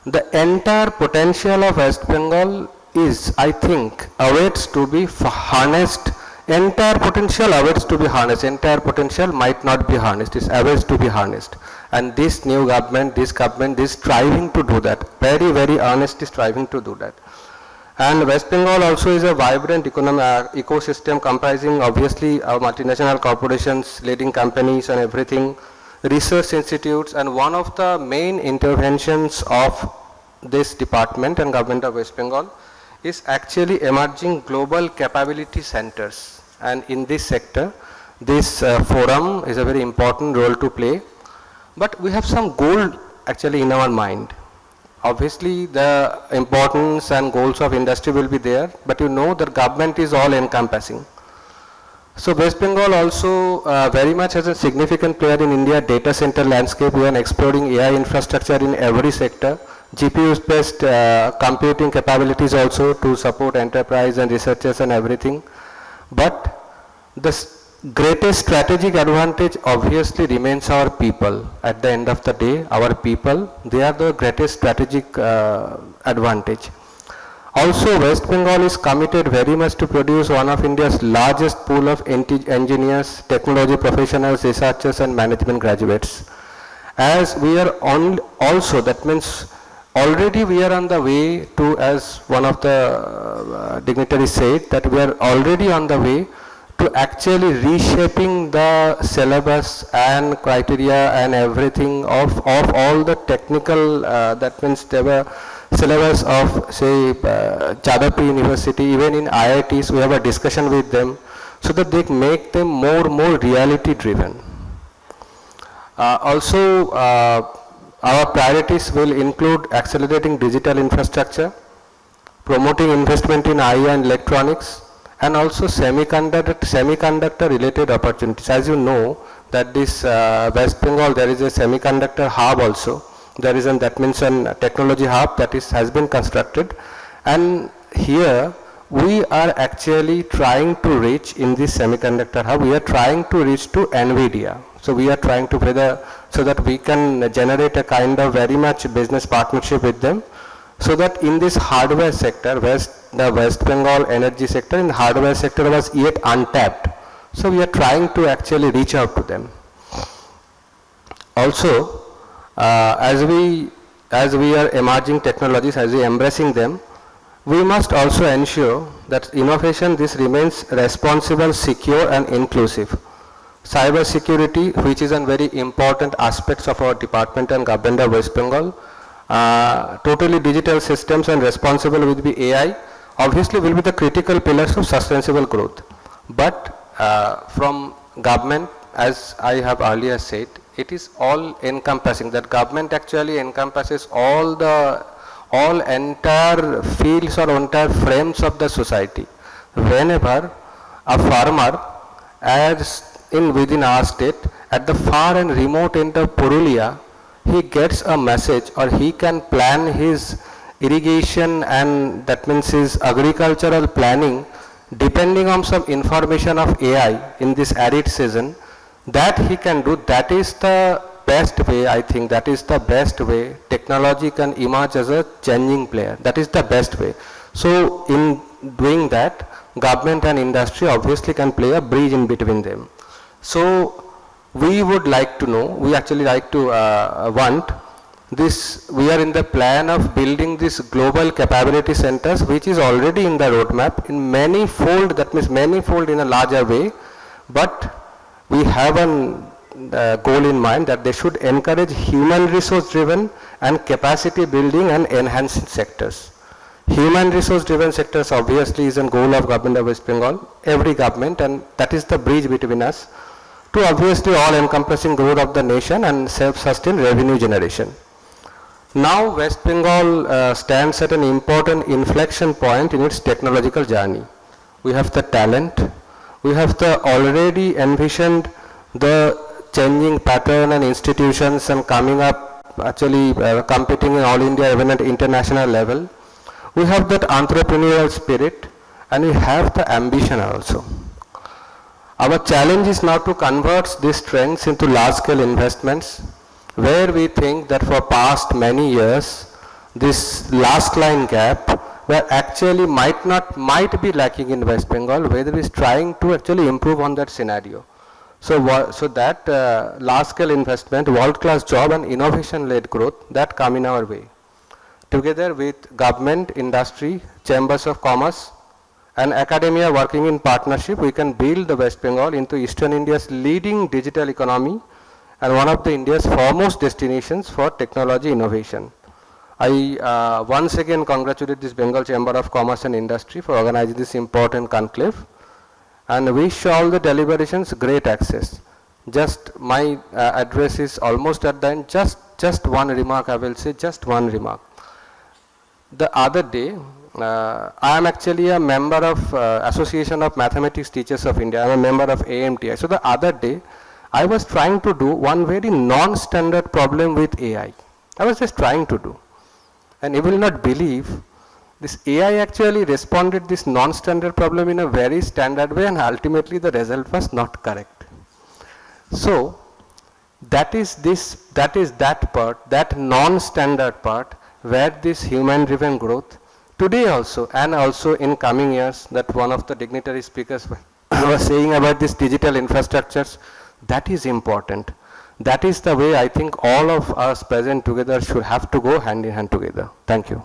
the entire potential of West Bengal is, I think, awaits to be harnessed. Entire potential awaits to be harnessed. Entire potential might not be harnessed. It awaits to be harnessed. And this new government, this government is striving to do that. Very earnestly striving to do that. And West Bengal also is a vibrant ecosystem comprising obviously multinational corporations, leading companies and everything, research institutes, and one of the main interventions of this department and government of West Bengal is actually emerging global capability centers. And in this sector, this forum is a very important role to play. But we have some goal actually in our mind. Obviously, the importance and goals of industry will be there, but you know the government is all encompassing. So West Bengal also very much has a significant player in India data center landscape. We are exploring AI infrastructure in every sector. GPU-based computing capabilities also to support enterprise and researchers and everything. But the greatest strategic advantage obviously remains our people. At the end of the day, our people, they are the greatest strategic advantage. Also, West Bengal is committed very much to produce one of India's largest pool of engineers, technology professionals, researchers and management graduates. As we are on also, that means already we are on the way to, as one of the dignitaries said, that we are already on the way to actually reshaping the syllabus and criteria and everything of all the technical, that means there were syllabus of say Jadavpur University, even in IITs we have a discussion with them so that they make them more reality driven. Also, our priorities will include accelerating digital infrastructure, promoting investment in AI and electronics, and also semiconductor related opportunities. As you know that this West Bengal, there is a semiconductor hub also. There is that means a technology hub that has been constructed, and here we are actually trying to reach in this semiconductor hub, we are trying to reach to NVIDIA. So we are trying to so that we can generate a kind of very much business partnership with them, so that in this hardware sector, the West Bengal energy sector in the hardware sector was yet untapped. So we are trying to actually reach out to them. Also, as we are emerging technologies, as we are embracing them, we must also ensure that innovation this remains responsible, secure and inclusive. Cyber security, which is a very important aspects of our department and government of West Bengal, totally digital systems and responsible will be AI, obviously will be the critical pillars of sustainable growth. But from government, as I have earlier said, it is all encompassing. That government actually encompasses all entire fields or entire frames of the society. Whenever a farmer, as within our state, at the far and remote end of Purulia, he gets a message, or he can plan his irrigation, and that means his agricultural planning depending on some information of AI in this arid season, that he can do. That is the best way, I think, that is the best way technology can emerge as a changing player. That is the best way. So in doing that, government and industry obviously can play a bridge in between them. So we would like to know, we actually like to want this, we are in the plan of building this global capability centers, which is already in the roadmap in many fold, that means many fold in a larger way, but we have a goal in mind that they should encourage human resource driven and capacity building and enhancing sectors. Human resource driven sectors obviously is a goal of government of West Bengal, every government, and that is the bridge between us to obviously all encompassing growth of the nation and self-sustained revenue generation. Now West Bengal stands at an important inflection point in its technological journey. We have the talent, we have the already envisioned the changing pattern and institutions and coming up actually competing in all India even at international level. We have that entrepreneurial spirit and we have the ambition also. Our challenge is now to convert these strengths into large scale investments, where we think that for past many years, this last line gap, where actually might be lacking in West Bengal, whether is trying to actually improve on that scenario. So that large scale investment, world class job and innovation led growth, that come in our way. Together with government, industry, chambers of commerce and academia working in partnership, we can build the West Bengal into Eastern India's leading digital economy and one of the India's foremost destinations for technology innovation. I once again congratulate this Bengal Chamber of Commerce and Industry for organizing this important conclave and wish all the deliberations great access. Just my address is almost at the end. Just one remark I will say, just one remark. The other day, I am actually a member of Association of Mathematics Teachers of India. I am a member of AMTI. So the other day, I was trying to do one very non-standard problem with AI. I was just trying to do. And you will not believe, this AI actually responded this non-standard problem in a very standard way and ultimately the result was not correct. So that is that part, that non-standard part where this human driven growth today also and also in coming years, that one of the dignitary speakers was saying about this digital infrastructures, that is important. That is the way I think all of us present together should have to go hand in hand together. Thank you.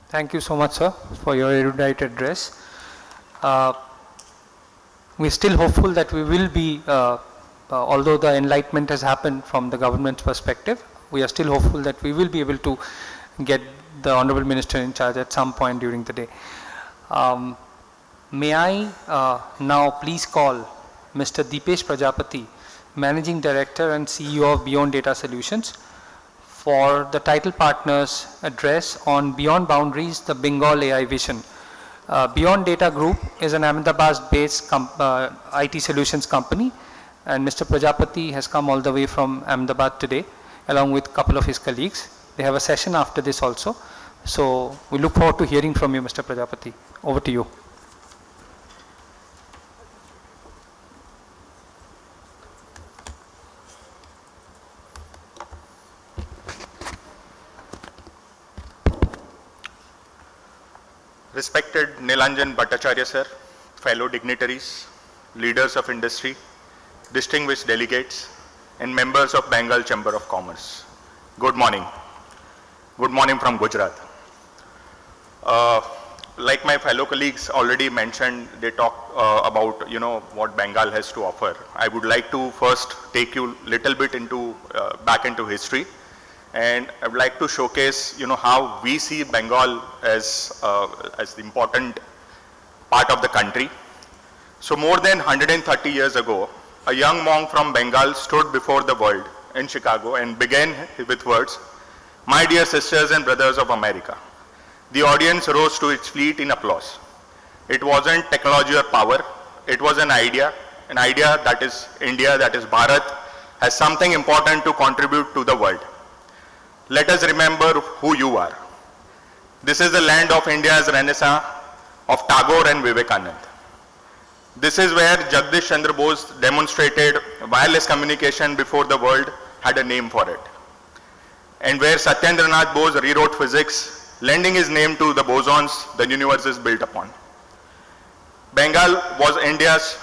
Thank you so much, sir, for your erudite address. We're still hopeful that we will be, although the enlightenment has happened from the government's perspective, we are still hopeful that we will be able to get the Honorable Minister in charge at some point during the day. May I now please call Mr. Dipesh Prajapati, Managing Director and CEO of Beyond Data Solutions, for the title partner's address on Beyond Boundaries, the Bengal AI Vision. Beyond Data Group is an Ahmedabad-based IT solutions company, and Mr. Prajapati has come all the way from Ahmedabad today, along with a couple of his colleagues. They have a session after this also. So we look forward to hearing from you, Mr. Prajapati. Over to you. Respected Nilanjan Bhattacharya sir, fellow dignitaries, leaders of industry, distinguished delegates, and members of Bengal Chamber of Commerce. Good morning. Good morning from Gujarat. Like my fellow colleagues already mentioned, they talk about what Bengal has to offer. I would like to first take you little bit into back into history, and I would like to showcase how we see Bengal as the important part of the country. So more than 130 years ago, a young monk from Bengal stood before the world in Chicago and began with words, "My dear sisters and brothers of America." The audience rose to its feet in applause. It wasn't technology or power, it was an idea that is India, that is Bharat, has something important to contribute to the world. Let us remember who you are. This is the land of India's Renaissance, of Tagore and Vivekanand. This is where Jagdish Chandra Bose demonstrated wireless communication before the world had a name for it. And where Satyendranath Bose rewrote physics, lending his name to the bosons the universe is built upon. Bengal was India's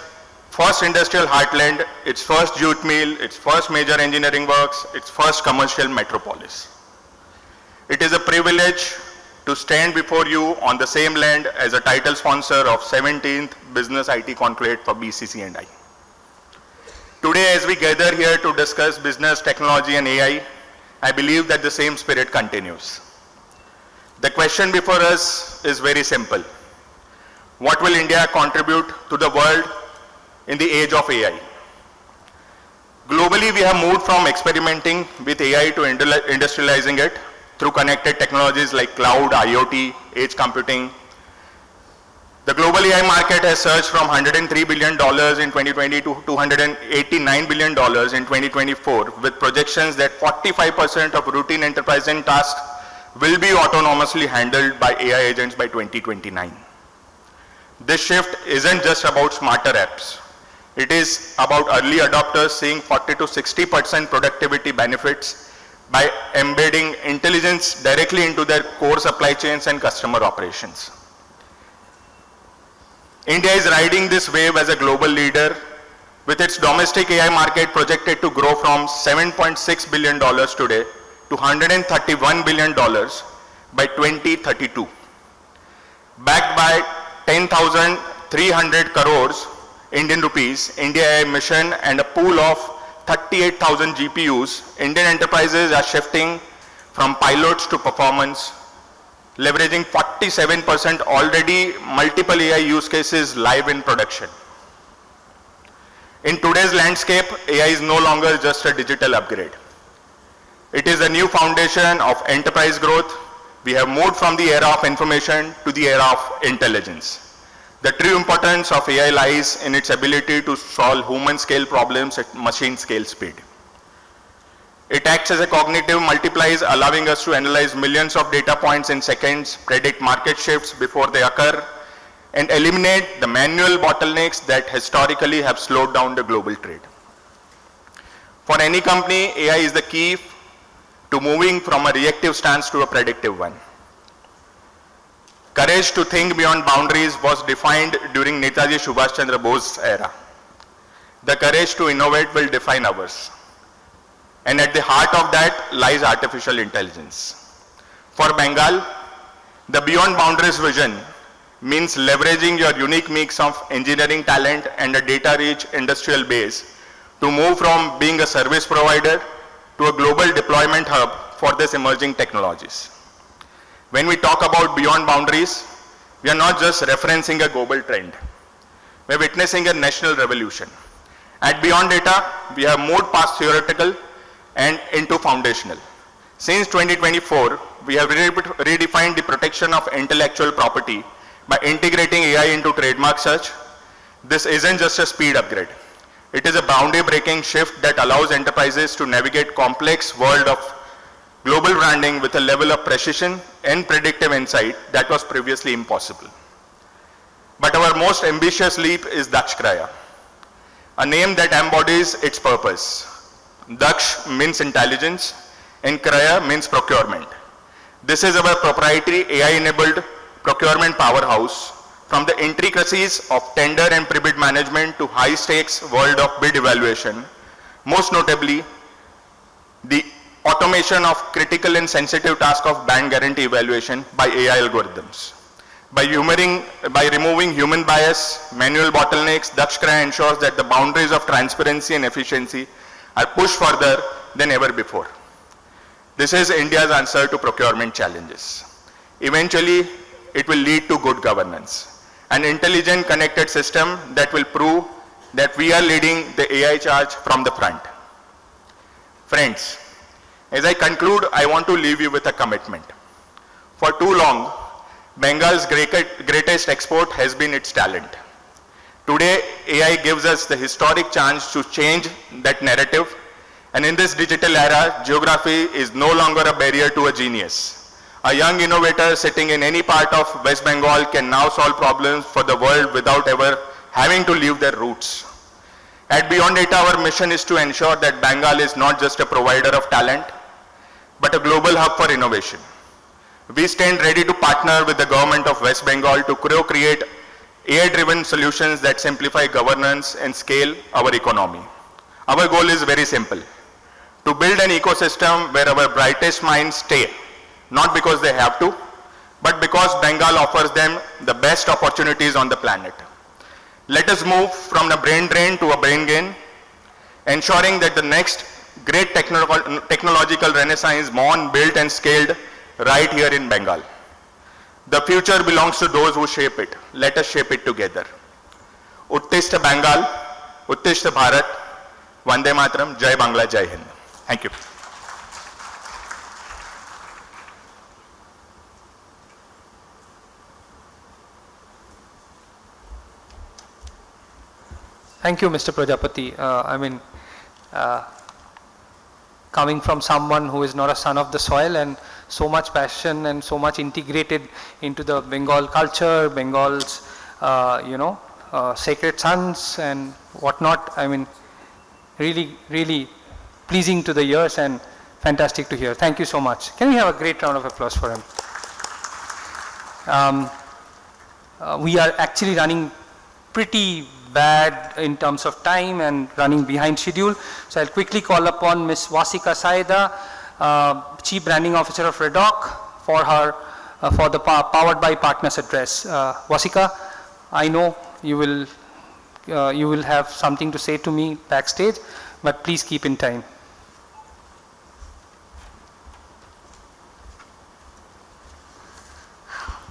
first industrial heartland, its first jute mill, its first major engineering works, its first commercial metropolis. It is a privilege to stand before you on the same land as a title sponsor of 17th Business IT Conclave for BCC and I. Today, as we gather here to discuss business, technology and AI, I believe that the same spirit continues. The question before us is very simple. What will India contribute to the world in the age of AI? Globally, we have moved from experimenting with AI to industrializing it through connected technologies like cloud, IoT, edge computing. The global AI market has surged from $103 billion in 2020 to $289 billion in 2024, with projections that 45% of routine enterprise tasks will be autonomously handled by AI agents by 2029. This shift isn't just about smarter apps. It is about early adopters seeing 40 to 60% productivity benefits by embedding intelligence directly into their core supply chains and customer operations. India is riding this wave as a global leader, with its domestic AI market projected to grow from $7.6 billion today to $131 billion by 2032. Backed by 10,300 crores Indian rupees, India AI mission and a pool of 38,000 GPUs, Indian enterprises are shifting from pilots to performance, leveraging 47% already multiple AI use cases live in production. In today's landscape, AI is no longer just a digital upgrade. It is a new foundation of enterprise growth. We have moved from the era of information to the era of intelligence. The true importance of AI lies in its ability to solve human-scale problems at machine-scale speed. It acts as a cognitive multiplier, allowing us to analyze millions of data points in seconds, predict market shifts before they occur, and eliminate the manual bottlenecks that historically have slowed down the global trade. For any company, AI is the key to moving from a reactive stance to a predictive one. Courage to think beyond boundaries was defined during Netaji Subhash Chandra Bose's era. The courage to innovate will define ours. And at the heart of that lies artificial intelligence. For Bengal, the Beyond Boundaries vision means leveraging your unique mix of engineering talent and a data-rich industrial base to move from being a service provider to a global deployment hub for these emerging technologies. When we talk about beyond boundaries, we are not just referencing a global trend. We are witnessing a national revolution. At Beyond Data, we have moved past theoretical and into foundational. Since 2024, we have redefined the protection of intellectual property by integrating AI into trademark search. This isn't just a speed upgrade. It is a boundary-breaking shift that allows enterprises to navigate complex world of global branding with a level of precision and predictive insight that was previously impossible. But our most ambitious leap is Daksh, a name that embodies its purpose. Daksh means intelligence and Kraya means procurement. This is our proprietary AI-enabled procurement powerhouse, from the intricacies of tender and pre-bid management to high-stakes world of bid evaluation, most notably the automation of critical and sensitive task of bank guarantee evaluation by AI algorithms. By removing human bias, manual bottlenecks, Daksh ensures that the boundaries of transparency and efficiency are pushed further than ever before. This is India's answer to procurement challenges. Eventually, it will lead to good governance. an intelligent connected system that will prove that we are leading the AI charge from the front. Friends, as I conclude, I want to leave you with a commitment. For too long, Bengal's greatest export has been its talent. Today, AI gives us the historic chance to change that narrative, and in this digital era, geography is no longer a barrier to a genius. A young innovator sitting in any part of West Bengal can now solve problems for the world without ever having to leave their roots. At Beyond Data, our mission is to ensure that Bengal is not just a provider of talent, but a global hub for innovation. We stand ready to partner with the government of West Bengal to co-create AI-driven solutions that simplify governance and scale our economy. Our goal is very simple: to build an ecosystem where our brightest minds stay, not because they have to, but because Bengal offers them the best opportunities on the planet. Let us move from a brain drain to a brain gain, ensuring that the next great technological renaissance is born, built and scaled right here in Bengal. The future belongs to those who shape it. Let us shape it together. Uttishta Bengal, Uttishta Bharat, Vande Mataram, Jai Bangla, Jai Hind. Thank you. Thank you, Mr. Prajapati. Coming from someone who is not a son of the soil and so much passion and so much integrated into the Bengal culture, Bengal's, sacred sons and whatnot. Really, really pleasing to the ears and fantastic to hear. Thank you so much. Can we have a great round of applause for him? We are actually running pretty bad in terms of time and running behind schedule. So I'll quickly call upon Ms. Wasika Saida, Chief Branding Officer of Redoc, for the Powered by Partners address. Wasika, I know you will have something to say to me backstage, but please keep in time.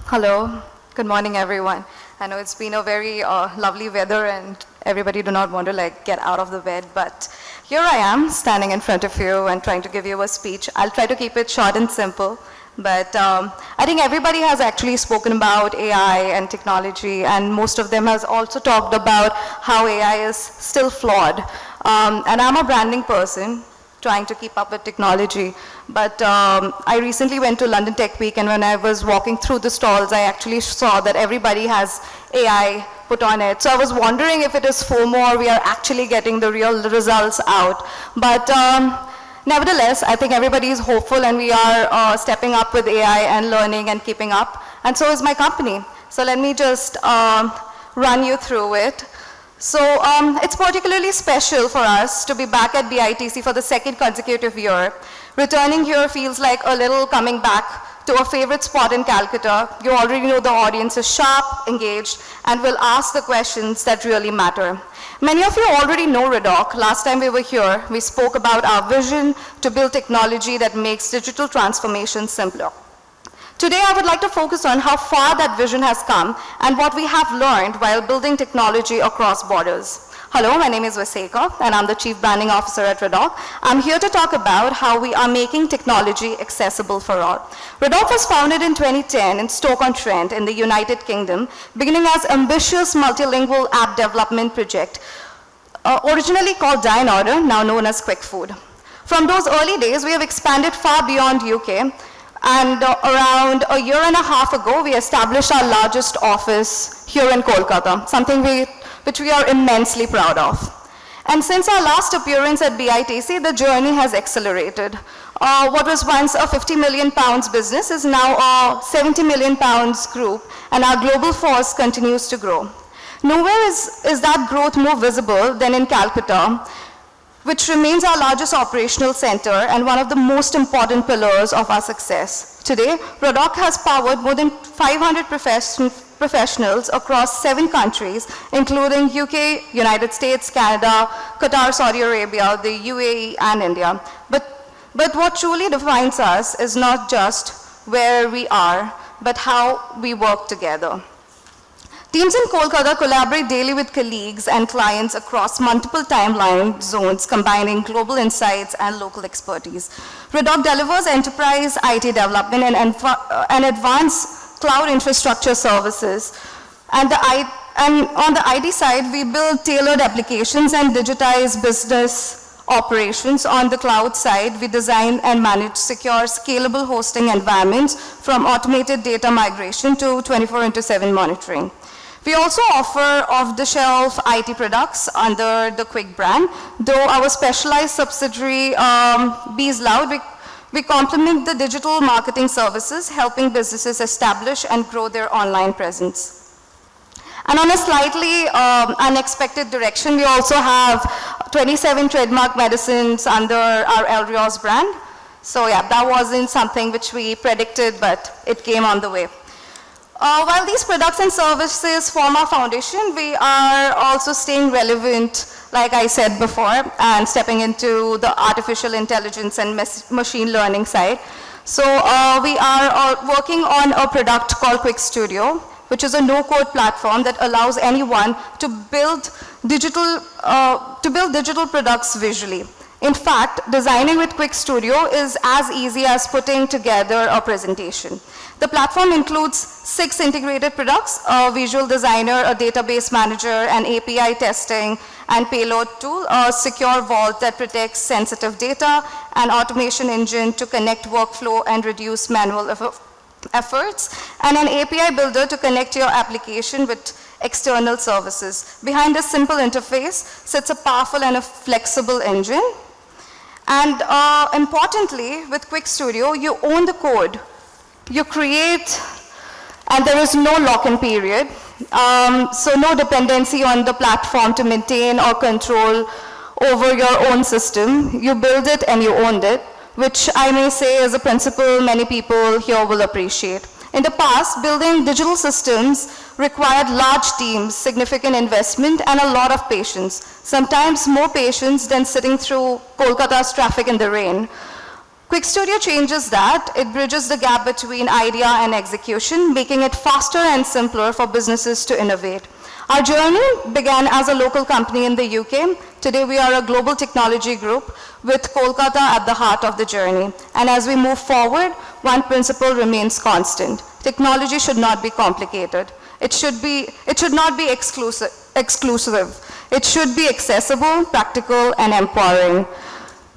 Hello, good morning everyone. I know it's been a very lovely weather and everybody do not want to get out of the bed, but here I am standing in front of you and trying to give you a speech. I'll try to keep it short and simple, but I think everybody has actually spoken about AI and technology, and most of them has also talked about how AI is still flawed. And I'm a branding person, trying to keep up with technology. But I recently went to London Tech Week, and when I was walking through the stalls, I actually saw that everybody has AI put on it. So I was wondering if it is FOMO or we are actually getting the real results out. But nevertheless, I think everybody is hopeful, and we are stepping up with AI and learning and keeping up. And so is my company. So let me just run you through it. So it's particularly special for us to be back at BITC for the second consecutive year. Returning here feels like a little coming back to a favorite spot in Calcutta. You already know the audience is sharp, engaged, and will ask the questions that really matter. Many of you already know Redoc. Last time we were here, we spoke about our vision to build technology that makes digital transformation simpler. Today, I would like to focus on how far that vision has come and what we have learned while building technology across borders. Hello, my name is Vaseka, and I'm the Chief Branding Officer at Redoc. I'm here to talk about how we are making technology accessible for all. Redoc was founded in 2010 in Stoke-on-Trent in the United Kingdom, beginning as an ambitious multilingual app development project, originally called Dine Order, now known as Quick Food. From those early days, we have expanded far beyond UK. And around a year and a half ago, we established our largest office here in Kolkata, something which we are immensely proud of. And since our last appearance at BITC, the journey has accelerated. What was once a £50 million business is now a £70 million group, and our global force continues to grow. Nowhere is that growth more visible than in Calcutta, which remains our largest operational center and one of the most important pillars of our success. Today, Redoc has powered more than 500 professionals across 7 countries, including UK, United States, Canada, Qatar, Saudi Arabia, the UAE, and India. But what truly defines us is not just where we are, but how we work together. Teams in Kolkata collaborate daily with colleagues and clients across multiple timeline zones, combining global insights and local expertise. Redoc delivers enterprise IT development and advanced cloud infrastructure services. And on the IT side, we build tailored applications and digitize business operations. On the cloud side, we design and manage secure, scalable hosting environments, from automated data migration to 24/7 monitoring. We also offer off-the-shelf IT products under the Quick brand. Though our specialized subsidiary, Bees Loud, we complement the digital marketing services, helping businesses establish and grow their online presence. And on a slightly unexpected direction, we also have 27 trademark medicines under our Elrios brand. So yeah, that wasn't something which we predicted, but it came on the way. While these products and services form our foundation, we are also staying relevant, like I said before, and stepping into the artificial intelligence and machine learning side. So we are working on a product called Quick Studio, which is a no-code platform that allows anyone to build digital products visually. In fact, designing with Quick Studio is as easy as putting together a presentation. The platform includes 6 integrated products: a visual designer, a database manager, an API testing and payload tool, a secure vault that protects sensitive data, an automation engine to connect workflow and reduce manual efforts, and an API builder to connect your application with external services. Behind this simple interface sits a powerful and a flexible engine. And importantly, with Quick Studio, you own the code. You create, and there is no lock-in period. So no dependency on the platform to maintain or control over your own system. You build it and you own it, which I may say is a principle many people here will appreciate. In the past, building digital systems required large teams, significant investment, and a lot of patience. Sometimes more patience than sitting through Kolkata's traffic in the rain. Quick Studio changes that. It bridges the gap between idea and execution, making it faster and simpler for businesses to innovate. Our journey began as a local company in the UK. Today we are a global technology group with Kolkata at the heart of the journey. And as we move forward, one principle remains constant. Technology should not be complicated. It should not be exclusive. It should be accessible, practical, and empowering.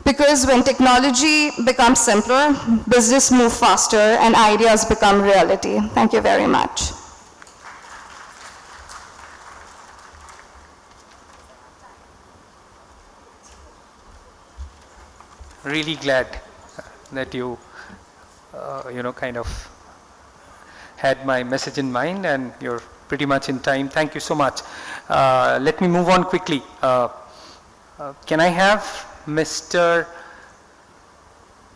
Because when technology becomes simpler, business moves faster and ideas become reality. Thank you very much. Really glad that you, kind of had my message in mind, and you're pretty much in time. Thank you so much. Let me move on quickly. Can I have Mr.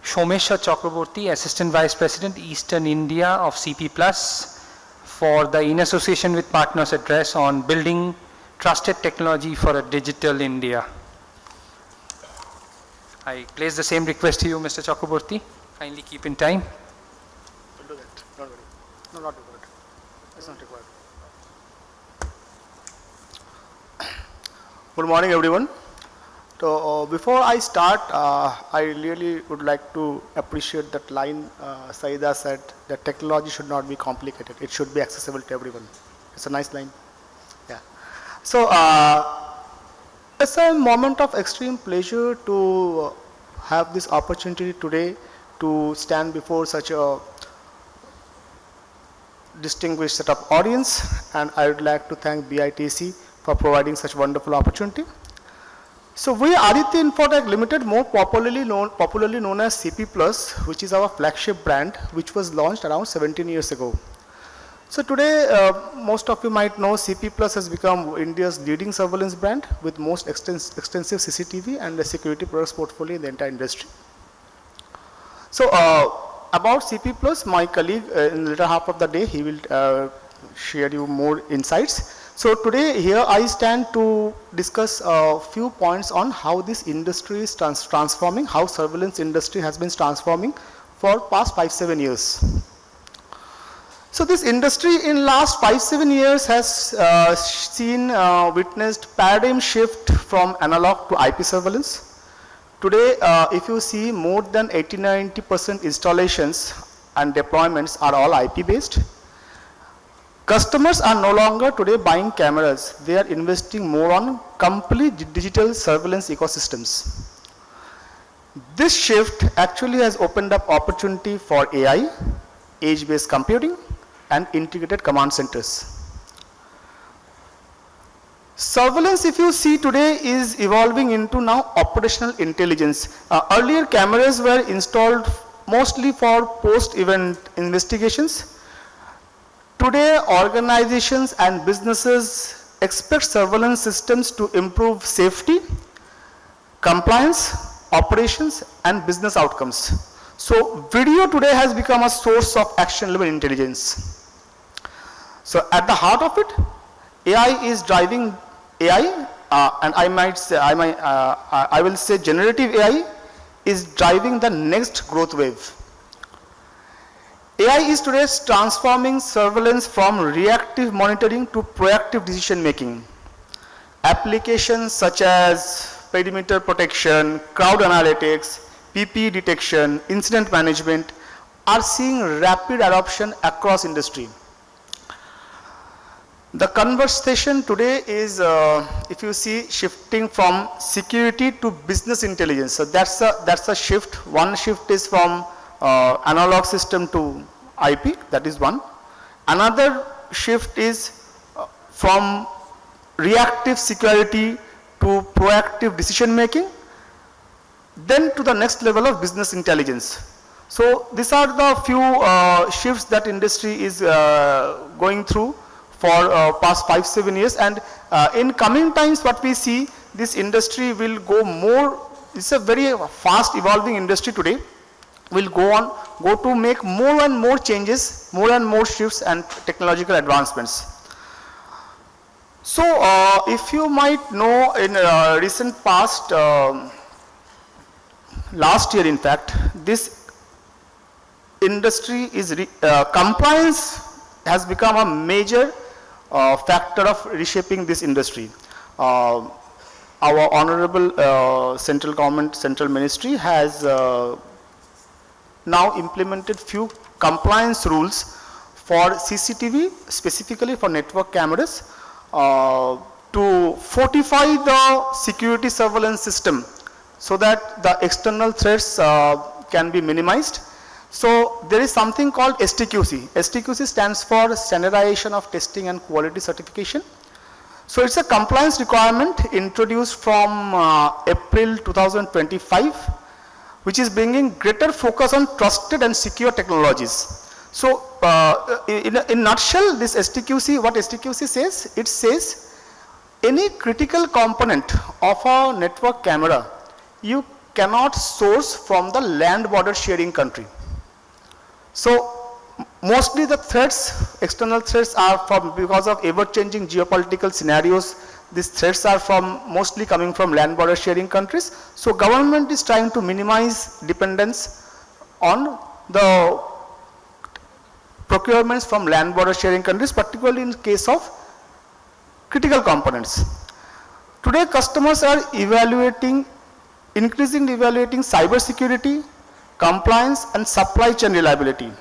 Shomesha Chakraborty, Assistant Vice President, Eastern India of CP Plus, for the In Association with Partners address on building trusted technology for a digital India. I place the same request to you, Mr. Chakraborty. Kindly keep in time. We'll do that. Don't worry. No, not required. It's not required. Good morning, everyone. So before I start, I really would like to appreciate that line Saida said that technology should not be complicated. It should be accessible to everyone. It's a nice line. Yeah. So it's a moment of extreme pleasure to have this opportunity today to stand before such a distinguished set of audience, and I would like to thank BITC for providing such wonderful opportunity. So we Aditya Infotech Limited, more popularly known as CP Plus, which is our flagship brand, which was launched around 17 years ago. So today, most of you might know CP Plus has become India's leading surveillance brand with most extensive CCTV and the security products portfolio in the entire industry. So about CP Plus, my colleague in the later half of the day, he will share you more insights. So today here I stand to discuss a few points on how this industry is transforming, how surveillance industry has been transforming for past 5-7 years. So this industry in last 5-7 years has witnessed paradigm shift from analog to IP surveillance. Today, if you see, more than 80-90% installations and deployments are all IP based. Customers are no longer today buying cameras. They are investing more on complete digital surveillance ecosystems. This shift actually has opened up opportunity for AI, edge-based computing, and integrated command centers. Surveillance, if you see today, is evolving into now operational intelligence. Earlier cameras were installed mostly for post-event investigations. Today, organizations and businesses expect surveillance systems to improve safety, compliance, operations, and business outcomes. So, video today has become a source of action-level intelligence. So, at the heart of it, AI is driving AI, and I will say generative AI is driving the next growth wave. AI is today transforming surveillance from reactive monitoring to proactive decision making. Applications such as perimeter protection, crowd analytics, PPE detection, incident management are seeing rapid adoption across industry. The conversation today is, if you see, shifting from security to business intelligence. So that's a shift. One shift is from analog system to IP, that is one. Another shift is from reactive security to proactive decision making, then to the next level of business intelligence. So these are the few shifts that industry is going through for past 5-7 years, and in coming times what we see, this industry will go more, it's a very fast evolving industry today, will go to make more and more changes, more and more shifts and technological advancements. So if you might know, in recent past, last year in fact, this industry is, compliance has become a major factor of reshaping this industry. Our honorable central government, central ministry has now implemented few compliance rules for CCTV, specifically for network cameras, to fortify the security surveillance system so that the external threats can be minimized. So there is something called STQC. STQC stands for Standardization of Testing and Quality Certification. So it's a compliance requirement introduced from April 2025, which is bringing greater focus on trusted and secure technologies. So in a nutshell, this STQC, what STQC says? It says any critical component of a network camera, you cannot source from the land border sharing country. So mostly the threats, external threats are from, because of ever-changing geopolitical scenarios, these threats are mostly coming from land border sharing countries. So government is trying to minimize dependence on the procurements from land border sharing countries, particularly in case of critical components. Today customers are increasingly evaluating cyber security, compliance and supply chain reliability.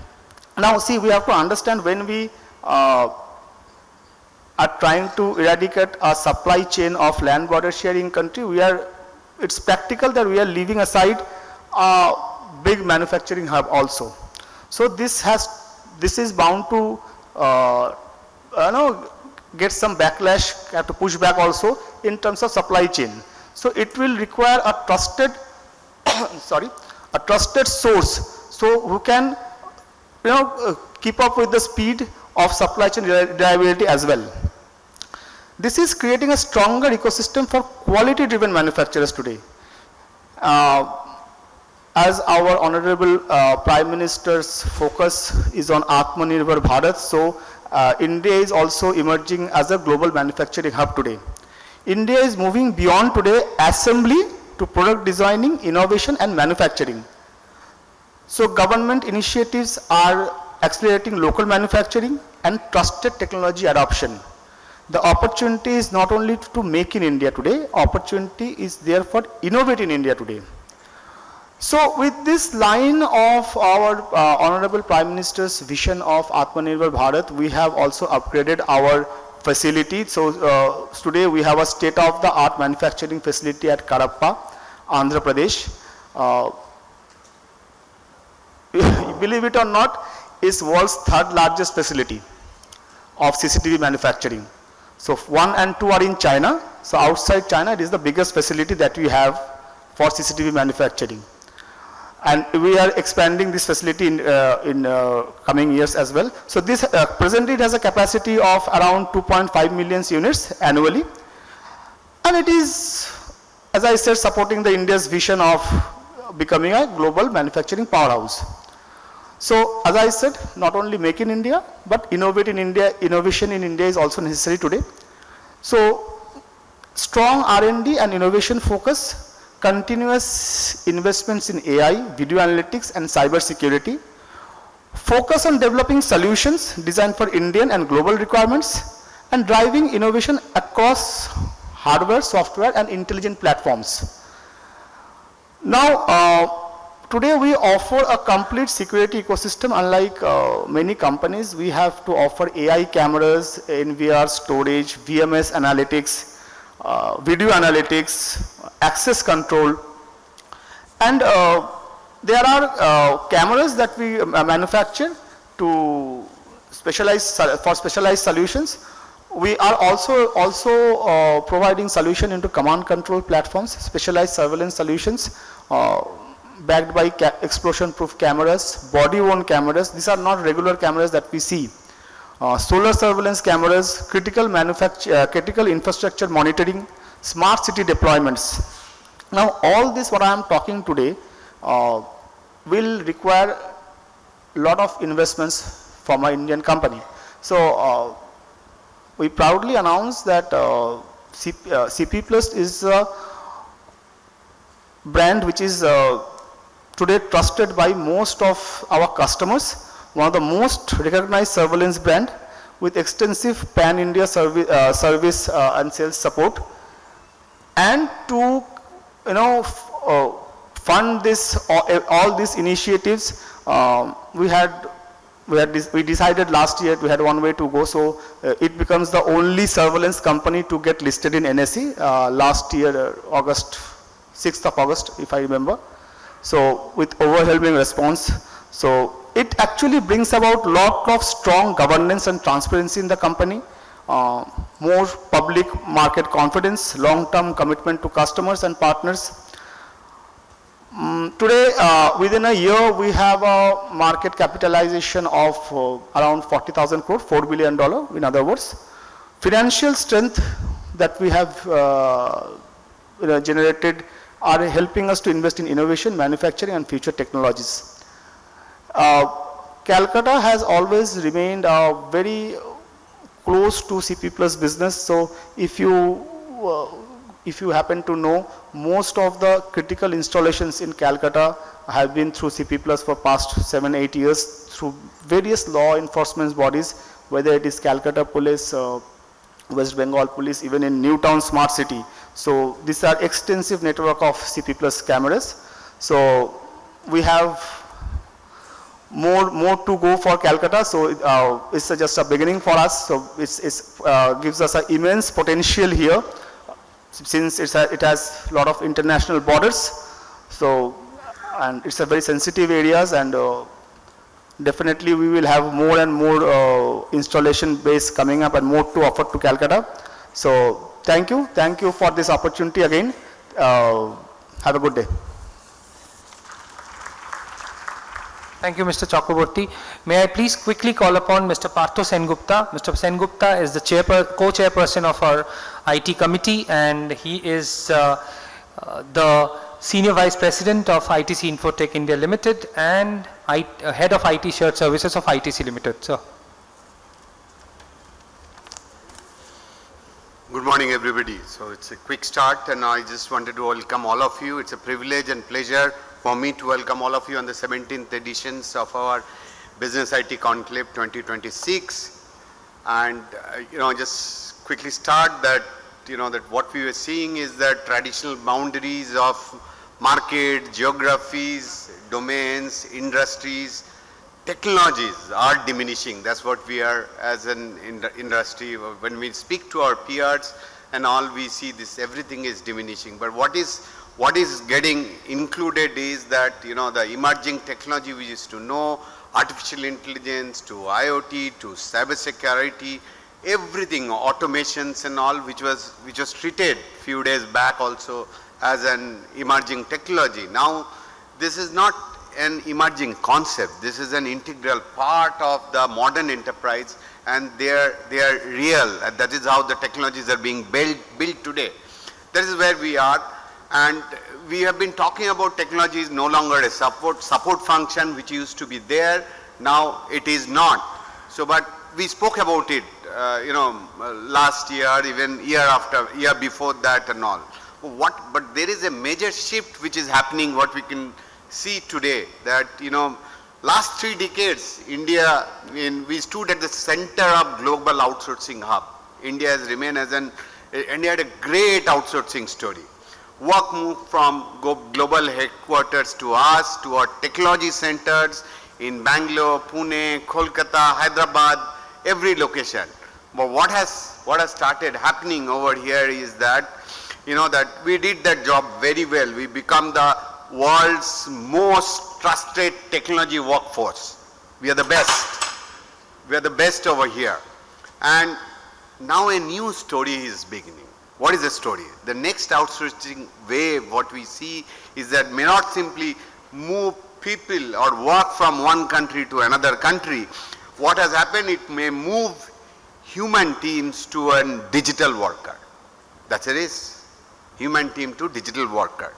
Now see, we have to understand, when we are trying to eradicate a supply chain of land border sharing country, it's practical that we are leaving aside a big manufacturing hub also. So this is bound to get some backlash, have to push back also in terms of supply chain. So it will require a trusted a trusted source, so who can keep up with the speed of supply chain reliability as well. This is creating a stronger ecosystem for quality driven manufacturers today. As our honorable Prime Minister's focus is on Atmanirbhar Bharat, so India is also emerging as a global manufacturing hub today. India is moving beyond today assembly to product designing, innovation and manufacturing. So government initiatives are accelerating local manufacturing and trusted technology adoption. The opportunity is not only to make in India today, opportunity is there for innovate in India today. So with this line of our Honorable Prime Minister's vision of Atmanirbhar Bharat, we have also upgraded our facility. So today we have a state-of-the-art manufacturing facility at Kadapa, Andhra Pradesh. Believe it or not, is world's third largest facility of CCTV manufacturing. So 1 and 2 are in China. So outside China, it is the biggest facility that we have for CCTV manufacturing. And we are expanding this facility in coming years as well. So this presently it has a capacity of around 2.5 million units annually. And it is, as I said, supporting the India's vision of becoming a global manufacturing powerhouse. So as I said, not only make in India, but innovate in India, innovation in India is also necessary today. So strong R&D and innovation focus, continuous investments in AI, video analytics and cyber security, focus on developing solutions designed for Indian and global requirements, and driving innovation across hardware, software and intelligent platforms. Now, today we offer a complete security ecosystem. Unlike many companies, we have to offer AI cameras, NVR storage, VMS analytics, video analytics, access control, and there are cameras that we manufacture to for specialized solutions. We are also providing solution into command control platforms, specialized surveillance solutions backed by explosion-proof cameras, body-worn cameras. These are not regular cameras that we see. Solar surveillance cameras, critical infrastructure monitoring, smart city deployments. Now all this what I am talking today will require a lot of investments from an Indian company. So we proudly announce that CP Plus is a brand which is today trusted by most of our customers, one of the most recognized surveillance brand with extensive pan-India service and sales support. And to fund this all these initiatives, we decided last year we had one way to go. So it becomes the only surveillance company to get listed in NSE last year, 6th of August, if I remember. So with overwhelming response. So it actually brings about lot of strong governance and transparency in the company, more public market confidence, long-term commitment to customers and partners. Today, within a year, we have a market capitalization of around 40,000 crore, $4 billion, in other words. Financial strength that we have generated are helping us to invest in innovation, manufacturing and future technologies. Calcutta has always remained very close to CP Plus business. So if you happen to know, most of the critical installations in Calcutta have been through CP Plus for past 7-8 years through various law enforcement bodies, whether it is Calcutta Police, West Bengal Police, even in Newtown Smart City. So these are extensive network of CP Plus cameras. So we have more to go for Calcutta. So it's just a beginning for us. So it gives us an immense potential here, since it has a lot of international borders. So, and it's a very sensitive areas, and definitely we will have more and more installation base coming up and more to offer to Calcutta. So thank you for this opportunity again. Have a good day. Thank you, Mr. Chakraborty. May I please quickly call upon Mr. Partho Sengupta. Mr. Sengupta is the co-chairperson of our IT committee, and he is the Senior Vice President of ITC Infotech India Limited and Head of IT Shared Services of ITC Limited. Sir. Good morning, everybody. So it's a quick start, and I just wanted to welcome all of you. It's a privilege and pleasure for me to welcome all of you on the 17th editions of our Business IT Conclave 2026. And, just quickly start that, that what we were seeing is that traditional boundaries of market, geographies, domains, industries, technologies are diminishing. That's what we are as an industry. When we speak to our peers and all, we see this, everything is diminishing. But what is getting included is that, the emerging technology we used to know, artificial intelligence to IoT to cybersecurity, everything, automations and all, which was treated few days back also as an emerging technology. Now, this is not an emerging concept. This is an integral part of the modern enterprise, and they are real. And that is how the technologies are being built today. That is where we are, and we have been talking about technology is no longer a support function which used to be there. Now it is not. So, but we spoke about it, last year, even year before that and all. But there is a major shift which is happening, what we can see today, that, last 3 decades, India, we stood at the center of global outsourcing hub. India has remained India had a great outsourcing story. Work moved from global headquarters to us, to our technology centers in Bangalore, Pune, Kolkata, Hyderabad, every location. But what has started happening over here is that, that we did that job very well. We become the world's most trusted technology workforce. We are the best. We are the best over here. And now a new story is beginning. What is the story? The next outsourcing wave, what we see is that may not simply move people or work from one country to another country. What has happened, it may move human teams to a digital worker. That's it is. Human team to digital worker.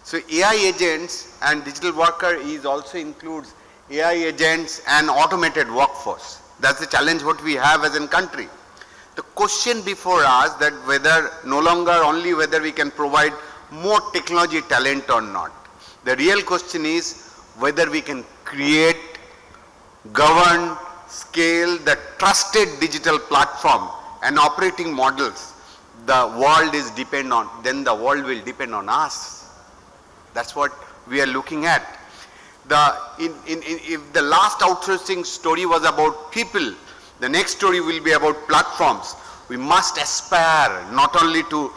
So AI agents and digital worker also includes AI agents and automated workforce. That's the challenge what we have as a country. The question before us that whether we can provide more technology talent or not. The real question is whether we can create, govern, scale the trusted digital platform and operating models the world will depend on us. That's what we are looking at. If the last outsourcing story was about people, the next story will be about platforms. We must aspire not only to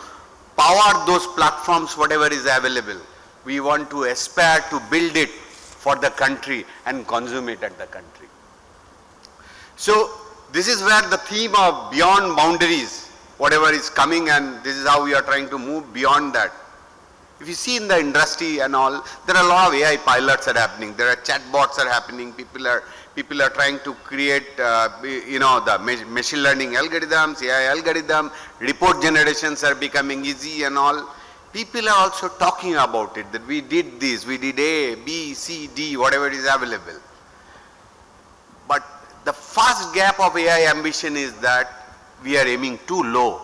power those platforms, whatever is available. We want to aspire to build it for the country and consume it at the country. So this is where the theme of beyond boundaries, whatever is coming, and this is how we are trying to move beyond that. If you see in the industry and all, there are a lot of AI pilots are happening. There are chatbots are happening. People are trying to create, the machine learning algorithms, AI algorithm, report generations are becoming easy and all. People are also talking about it, that we did this, we did A, B, C, D, whatever is available. But the first gap of AI ambition is that we are aiming too low.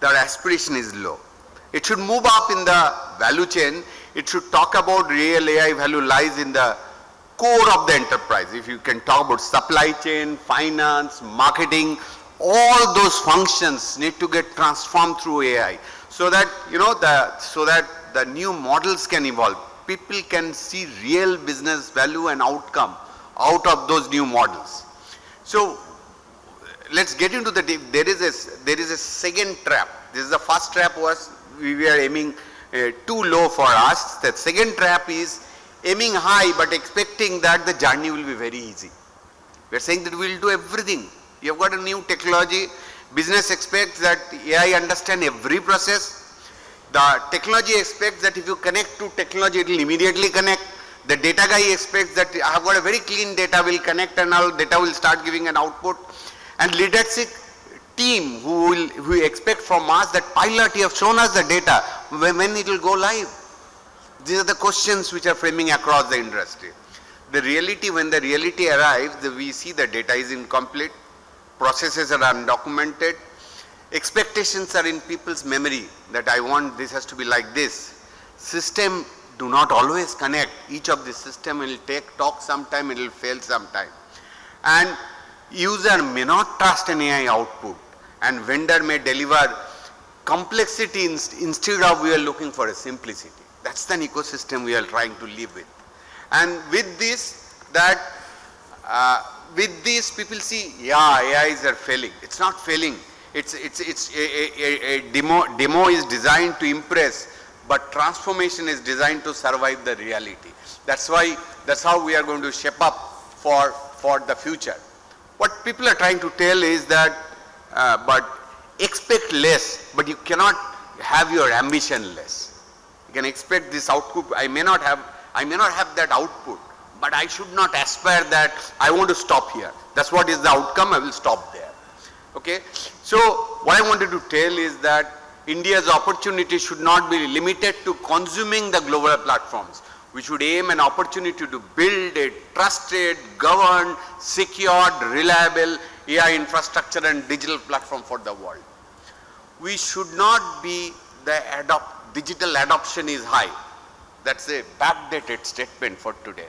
Our aspiration is low. It should move up in the value chain. It should talk about real AI value lies in the core of the enterprise. If you can talk about supply chain, finance, marketing, all those functions need to get transformed through AI, so that the new models can evolve. People can see real business value and outcome out of those new models. So let's get into the deep. There is a second trap. This is the first trap was we were aiming too low for us. The second trap is aiming high but expecting that the journey will be very easy. We are saying that we will do everything. You have got a new technology. Business expects that AI understand every process. The technology expects that if you connect to technology, it will immediately connect. The data guy expects that I have got a very clean data, will connect and all data will start giving an output. And leadership team who expect from us that pilot, you have shown us the data, when it will go live. These are the questions which are framing across the industry. The reality, when the reality arrives, we see the data is incomplete, processes are undocumented, expectations are in people's memory that I want this has to be like this. System do not always connect. Each of the system will talk sometime, it will fail sometime. And user may not trust an AI output, and vendor may deliver complexity instead of we are looking for a simplicity. That's the ecosystem we are trying to live with. And with this, people see, yeah, AIs are failing. It's not failing. It's a demo is designed to impress, but transformation is designed to survive the reality. That's how we are going to shape up for the future. What people are trying to tell is that, but expect less, but you cannot have your ambition less. You can expect this output. I may not have that output, but I should not aspire that I want to stop here. That's what is the outcome, I will stop there. Okay? So what I wanted to tell is that India's opportunity should not be limited to consuming the global platforms. We should aim an opportunity to build a trusted, governed, secured, reliable AI infrastructure and digital platform for the world. We should not be digital adoption is high. That's a backdated statement for today.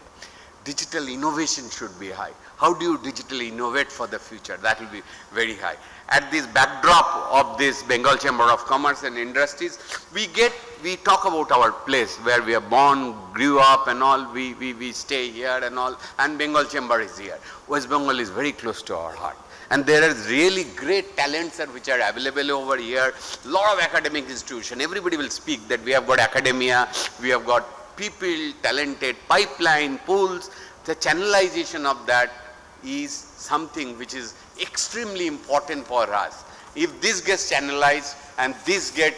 Digital innovation should be high. How do you digitally innovate for the future? That will be very high. At this backdrop of this Bengal Chamber of Commerce and Industries, we talk about our place where we are born, grew up and all, we stay here and all, and Bengal Chamber is here. West Bengal is very close to our heart. And there are really great talents which are available over here. Lot of academic institution. Everybody will speak that we have got academia, we have got people, talented pipeline, pools. The channelization of that is something which is extremely important for us. If this gets channelized and this get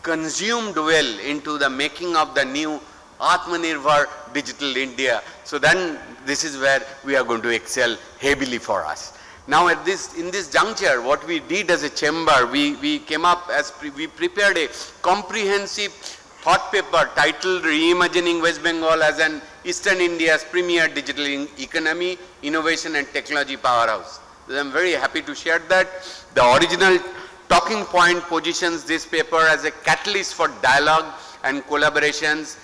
consumed well into the making of the new Atmanirbhar Digital India, so then this is where we are going to excel heavily for us. Now in this juncture, what we did as a chamber, we came up we prepared a comprehensive thought paper titled Reimagining West Bengal as an Eastern India's premier digital economy, innovation and technology powerhouse. So I am very happy to share that. The original talking point positions this paper as a catalyst for dialogue and collaborations,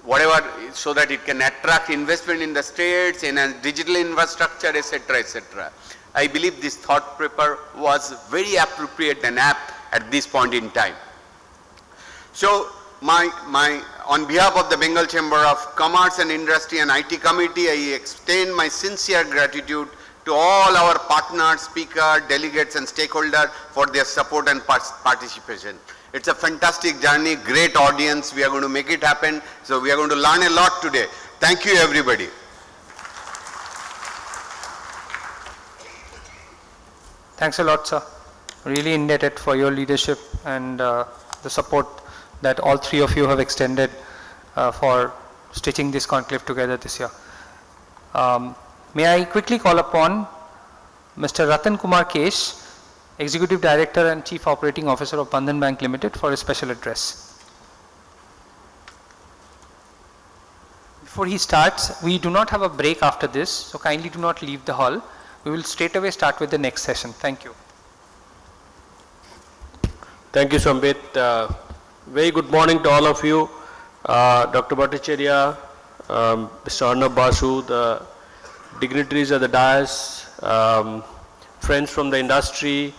whatever, so that it can attract investment in the states, enhance digital infrastructure, etc., etc. I believe this thought paper was very appropriate and apt at this point in time. So on behalf of the Bengal Chamber of Commerce and Industry and IT Committee, I extend my sincere gratitude to all our partners, speakers, delegates and stakeholders for their support and participation. It's a fantastic journey, great audience, we are going to make it happen. So we are going to learn a lot today. Thank you everybody. Thanks a lot, sir. Really indebted for your leadership and the support that all three of you have extended for stitching this conclave together this year. May I quickly call upon Mr. Ratan Kumar Kesh, Executive Director and Chief Operating Officer of Bandhan Bank Limited, for a special address. Before he starts, we do not have a break after this, so kindly do not leave the hall. We will straight away start with the next session. Thank you. Thank you, Sambit. Very good morning to all of you. Dr. Bhattacharya, Mr. Arnab Basu, the dignitaries of the dais, friends from the industry,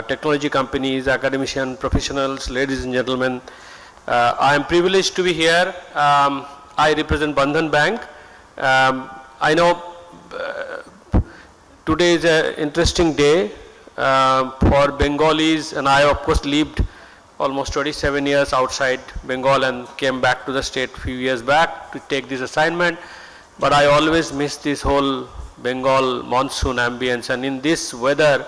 technology companies, academicians, professionals, ladies and gentlemen. I am privileged to be here. I represent Bandhan Bank. I know today is an interesting day for Bengalis, and I of course lived almost 27 years outside Bengal and came back to the state a few years back to take this assignment. But I always miss this whole Bengal monsoon ambience, and in this weather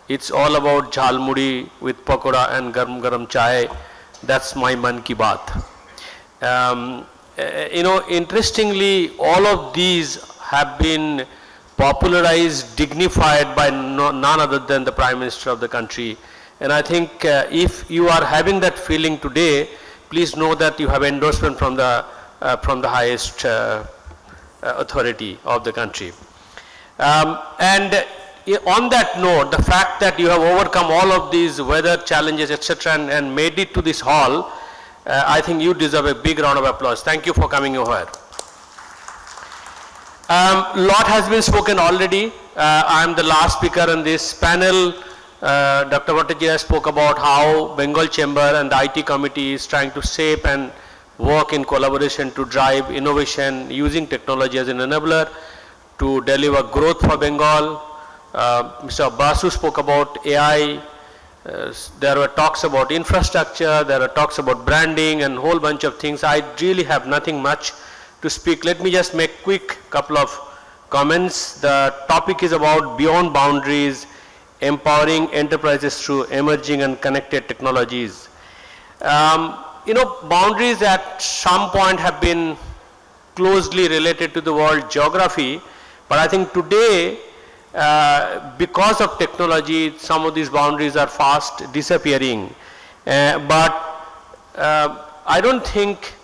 it's all about jhalmuri with pakoda and garam garam chai. That's my man ki baat. You know, interestingly, all of these have been popularized, dignified by none other than the Prime Minister of the country. And I think if you are having that feeling today, please know that you have endorsement from the highest authority of the country. And on that note, the fact that you have overcome all of these weather challenges, etc., and made it to this hall, I think you deserve a big round of applause. Thank you for coming over. Lot has been spoken already. I am the last speaker in this panel. Dr. Bhattacharya spoke about how Bengal Chamber and the IT committee is trying to shape and work in collaboration to drive innovation using technology as an enabler to deliver growth for Bengal. Mr. Basu spoke about AI. There were talks about infrastructure, there are talks about branding and a whole bunch of things. I really have nothing much to speak. Let me just make quick couple of comments. The topic is about beyond boundaries, empowering enterprises through emerging and connected technologies. Boundaries at some point have been closely related to the world geography, but I think today, because of technology, some of these boundaries are fast disappearing. But I don't think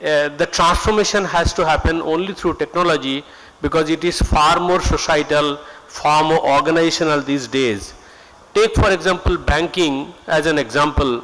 the transformation has to happen only through technology, because it is far more societal, far more organizational these days. Take for example banking as an example.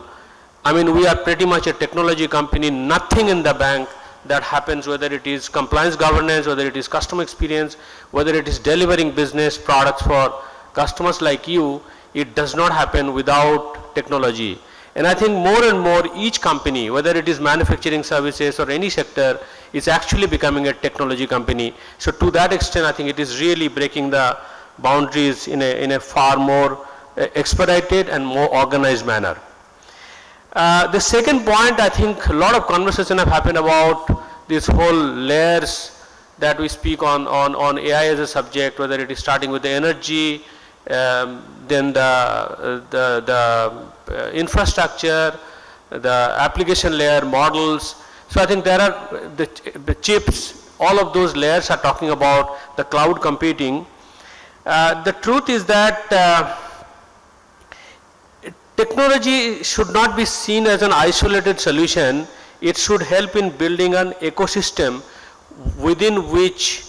I mean, we are pretty much a technology company. Nothing in the bank that happens, whether it is compliance governance, whether it is customer experience, whether it is delivering business products for customers like you, it does not happen without technology. And I think more and more each company, whether it is manufacturing services or any sector, is actually becoming a technology company. So to that extent, I think it is really breaking the boundaries in a far more expedited and more organized manner. The second point, I think a lot of conversation have happened about these whole layers that we speak on AI as a subject, whether it is starting with the energy, then the infrastructure, the application layer, models. So I think there are the chips, all of those layers are talking about the cloud computing. The truth is that technology should not be seen as an isolated solution. It should help in building an ecosystem within which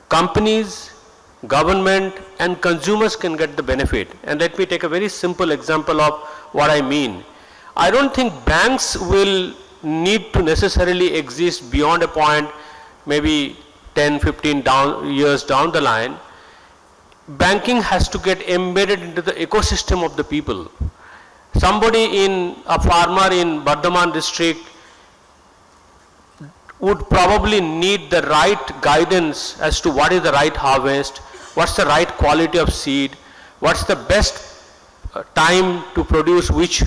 companies, government and consumers can get the benefit. And let me take a very simple example of what I mean. I don't think banks will need to necessarily exist beyond a point, maybe 10, 15 years down the line. Banking has to get embedded into the ecosystem of the people. Somebody a farmer in Bardhaman district would probably need the right guidance as to what is the right harvest, what's the right quality of seed, what's the best time to produce which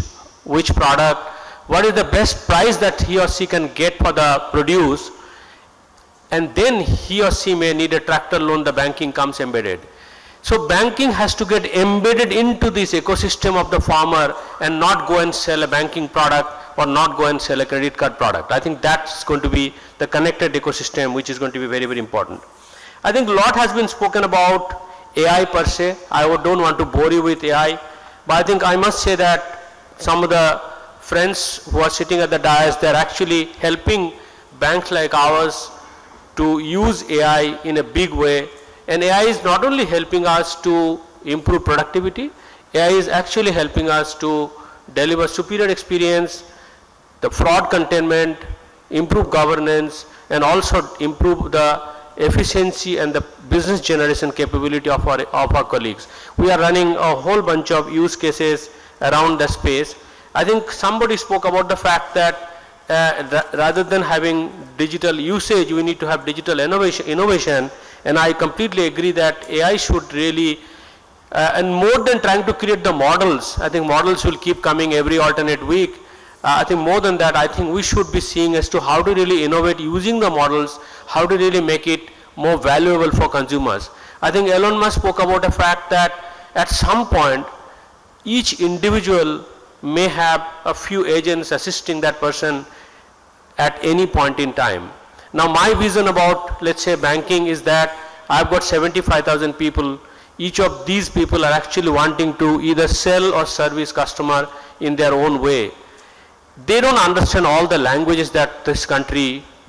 product, what is the best price that he or she can get for the produce, and then he or she may need a tractor loan, the banking comes embedded. So banking has to get embedded into this ecosystem of the farmer and not go and sell a banking product or not go and sell a credit card product. I think that's going to be the connected ecosystem, which is going to be very, very important. I think a lot has been spoken about AI per se. I don't want to bore you with AI, but I think I must say that some of the friends who are sitting at the dais, they're actually helping banks like ours to use AI in a big way. And AI is not only helping us to improve productivity, AI is actually helping us to deliver superior experience, the fraud containment, improve governance, and also improve the efficiency and the business generation capability of our colleagues. We are running a whole bunch of use cases around the space. I think somebody spoke about the fact that rather than having digital usage, we need to have digital innovation. And I completely agree that AI should really, and more than trying to create the models, I think models will keep coming every alternate week. I think more than that, I think we should be seeing as to how to really innovate using the models, how to really make it more valuable for consumers. I think Elon Musk spoke about the fact that at some point, each individual may have a few agents assisting that person at any point in time. Now my vision about, let's say, banking is that I've got 75,000 people. Each of these people are actually wanting to either sell or service customer in their own way. They don't understand all the languages that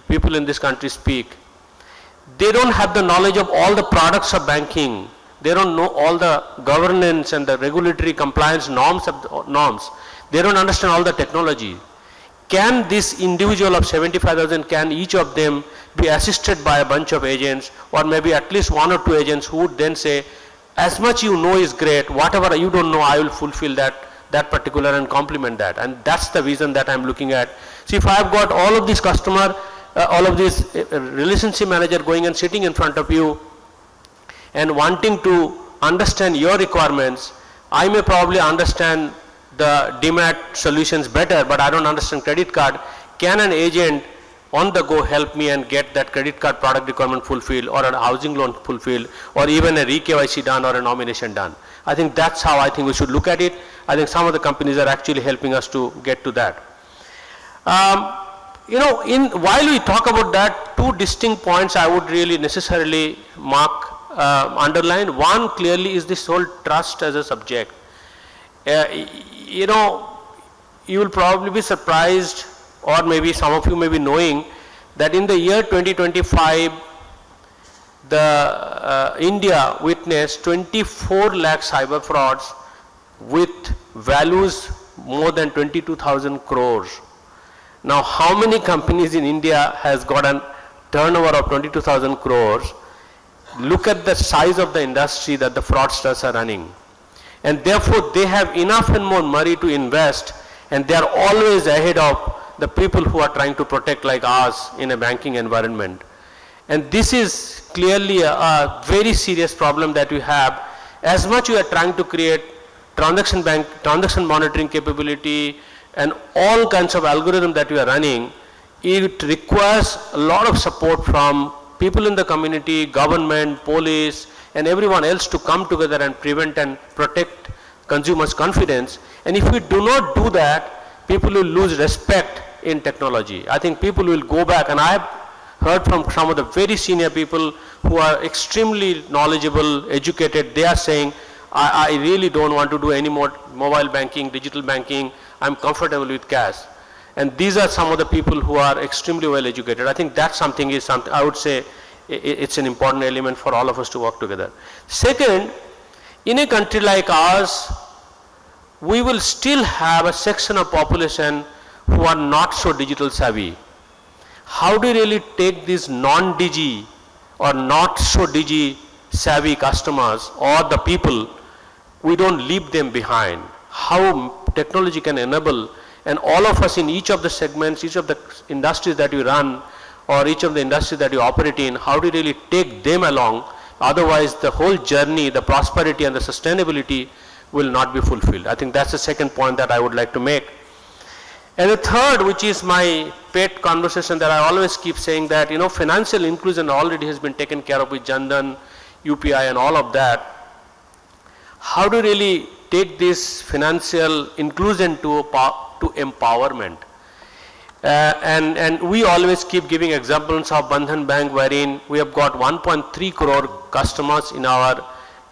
people in this country speak. They don't have the knowledge of all the products of banking. They don't know all the governance and the regulatory compliance norms. They don't understand all the technology. Can this individual of 75,000, can each of them be assisted by a bunch of agents, or maybe at least one or two agents who would then say, as much you know is great, whatever you don't know, I will fulfill that particular and complement that. And that's the vision that I'm looking at. See, if I've got all of these customer, all of this relationship manager going and sitting in front of you and wanting to understand your requirements, I may probably understand the DMAT solutions better, but I don't understand credit card. Can an agent on the go help me and get that credit card product requirement fulfilled, or a housing loan fulfilled, or even a re-KYC done, or a nomination done? I think that's how I think we should look at it. I think some of the companies are actually helping us to get to that. You know, while we talk about that, two distinct points I would really necessarily underline. One clearly is this whole trust as a subject. You know, you will probably be surprised, or maybe some of you may be knowing, that in the year 2025, India witnessed 24 lakh cyber frauds with values more than 22,000 crores. Now, how many companies in India has got a turnover of 22,000 crores? Look at the size of the industry that the fraudsters are running. And therefore, they have enough and more money to invest, and they are always ahead of the people who are trying to protect like us in a banking environment. And this is clearly a very serious problem that we have. As much we are trying to create transaction monitoring capability and all kinds of algorithm that we are running, it requires a lot of support from people in the community, government, police, and everyone else to come together and prevent and protect consumers' confidence. And if we do not do that, people will lose respect in technology. I think people will go back, and I have heard from some of the very senior people who are extremely knowledgeable, educated. They are saying, I really don't want to do any more mobile banking, digital banking. I'm comfortable with cash. And these are some of the people who are extremely well educated. I think that's something I would say it's an important element for all of us to work together. Second, in a country like ours, we will still have a section of population who are not so digital savvy. How do you really take these non-digi or not so digi savvy customers or the people, we don't leave them behind? How technology can enable, and all of us in each of the segments, each of the industries that we run, or each of the industries that you operate in, how do you really take them along? Otherwise, the whole journey, the prosperity and the sustainability will not be fulfilled. I think that's the second point that I would like to make. And the third, which is my pet conversation that I always keep saying, that, you know, financial inclusion already has been taken care of with Jan Dhan, UPI and all of that. How do you really take this financial inclusion to empowerment? And we always keep giving examples of Bandhan Bank, wherein we have got 1.3 crore customers in our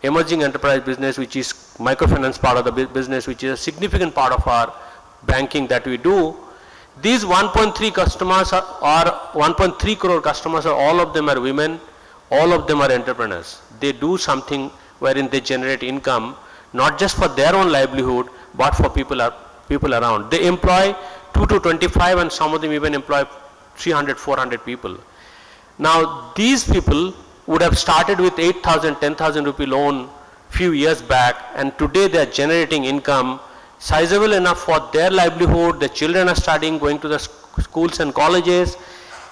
emerging enterprise business, which is microfinance part of the business, which is a significant part of our banking that we do. These 1.3 customers are 1.3 crore customers, all of them are women, all of them are entrepreneurs. They do something wherein they generate income, not just for their own livelihood, but for people around. They employ 2 to 25, and some of them even employ 300, 400 people. Now, these people would have started with 8,000, 10,000 rupee loan few years back, and today they are generating income sizable enough for their livelihood. The children are studying, going to the schools and colleges,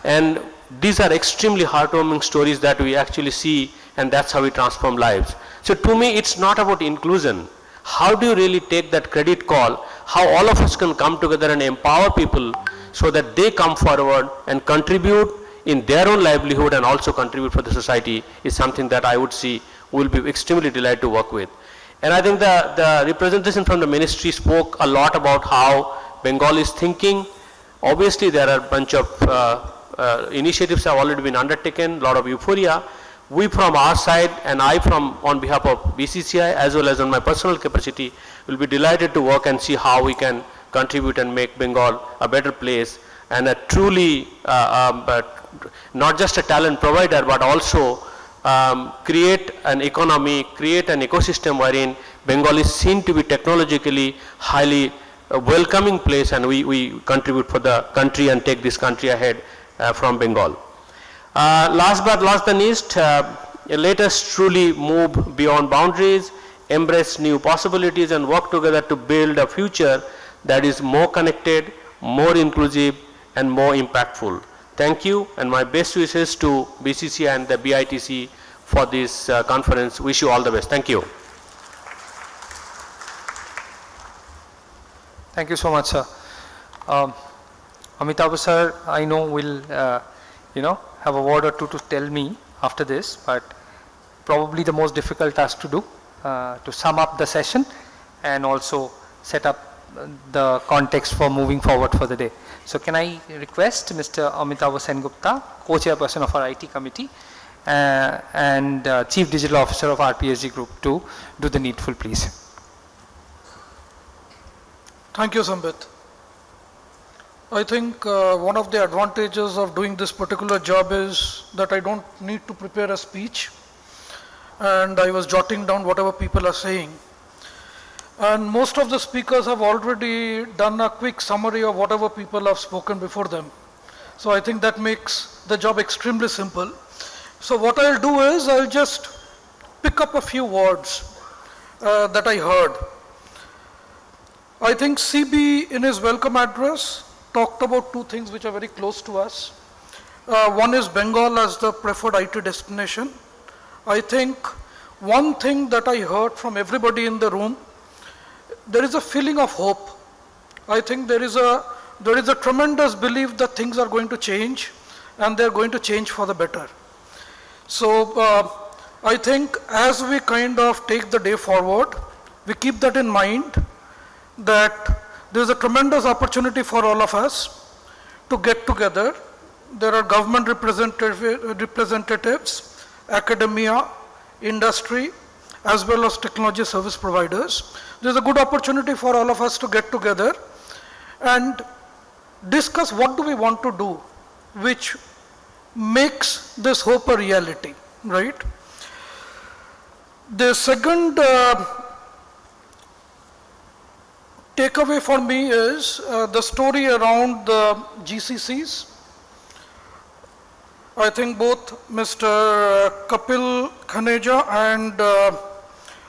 and these are extremely heartwarming stories that we actually see, and that's how we transform lives. So to me, it's not about inclusion. How do you really take that credit call? How all of us can come together and empower people so that they come forward and contribute in their own livelihood and also contribute for the society is something that I would see will be extremely delighted to work with. And I think the representation from the ministry spoke a lot about how Bengal is thinking. Obviously, there are a bunch of initiatives have already been undertaken, a lot of euphoria. We from our side, and I from on behalf of BCCI as well as on my personal capacity, will be delighted to work and see how we can contribute and make Bengal a better place, and a truly not just a talent provider, but also create an economy, create an ecosystem wherein Bengal is seen to be technologically highly welcoming place, and we contribute for the country and take this country ahead from Bengal. Last but not the least, let us truly move beyond boundaries, embrace new possibilities, and work together to build a future that is more connected, more inclusive, and more impactful. Thank you, and my best wishes to BCC and the BITC for this conference. Wish you all the best. Thank you. Thank you so much, sir. Amitabh sir, I know will, have a word or two to tell me after this, but probably the most difficult task to do, to sum up the session and also set up the context for moving forward for the day. So can I request Mr. Amitabh Sengupta, co-chairperson of our IT committee and Chief Digital Officer of our PSG Group, to do the needful, please. Thank you, Sambit. I think one of the advantages of doing this particular job is that I don't need to prepare a speech, and I was jotting down whatever people are saying. And most of the speakers have already done a quick summary of whatever people have spoken before them. So I think that makes the job extremely simple. So what I'll do is I'll just pick up a few words that I heard. I think CB in his welcome address talked about two things which are very close to us. One is Bengal as the preferred IT destination. I think one thing that I heard from everybody in the room, there is a feeling of hope. I think there is a tremendous belief that things are going to change, and they're going to change for the better. So I think as we kind of take the day forward, we keep that in mind, that there is a tremendous opportunity for all of us to get together. There are government representatives, academia, industry, as well as technology service providers. There's a good opportunity for all of us to get together and discuss what do we want to do, which makes this hope a reality, right? The second takeaway for me is the story around the GCCs. I think both Mr. Kapil Khaneja and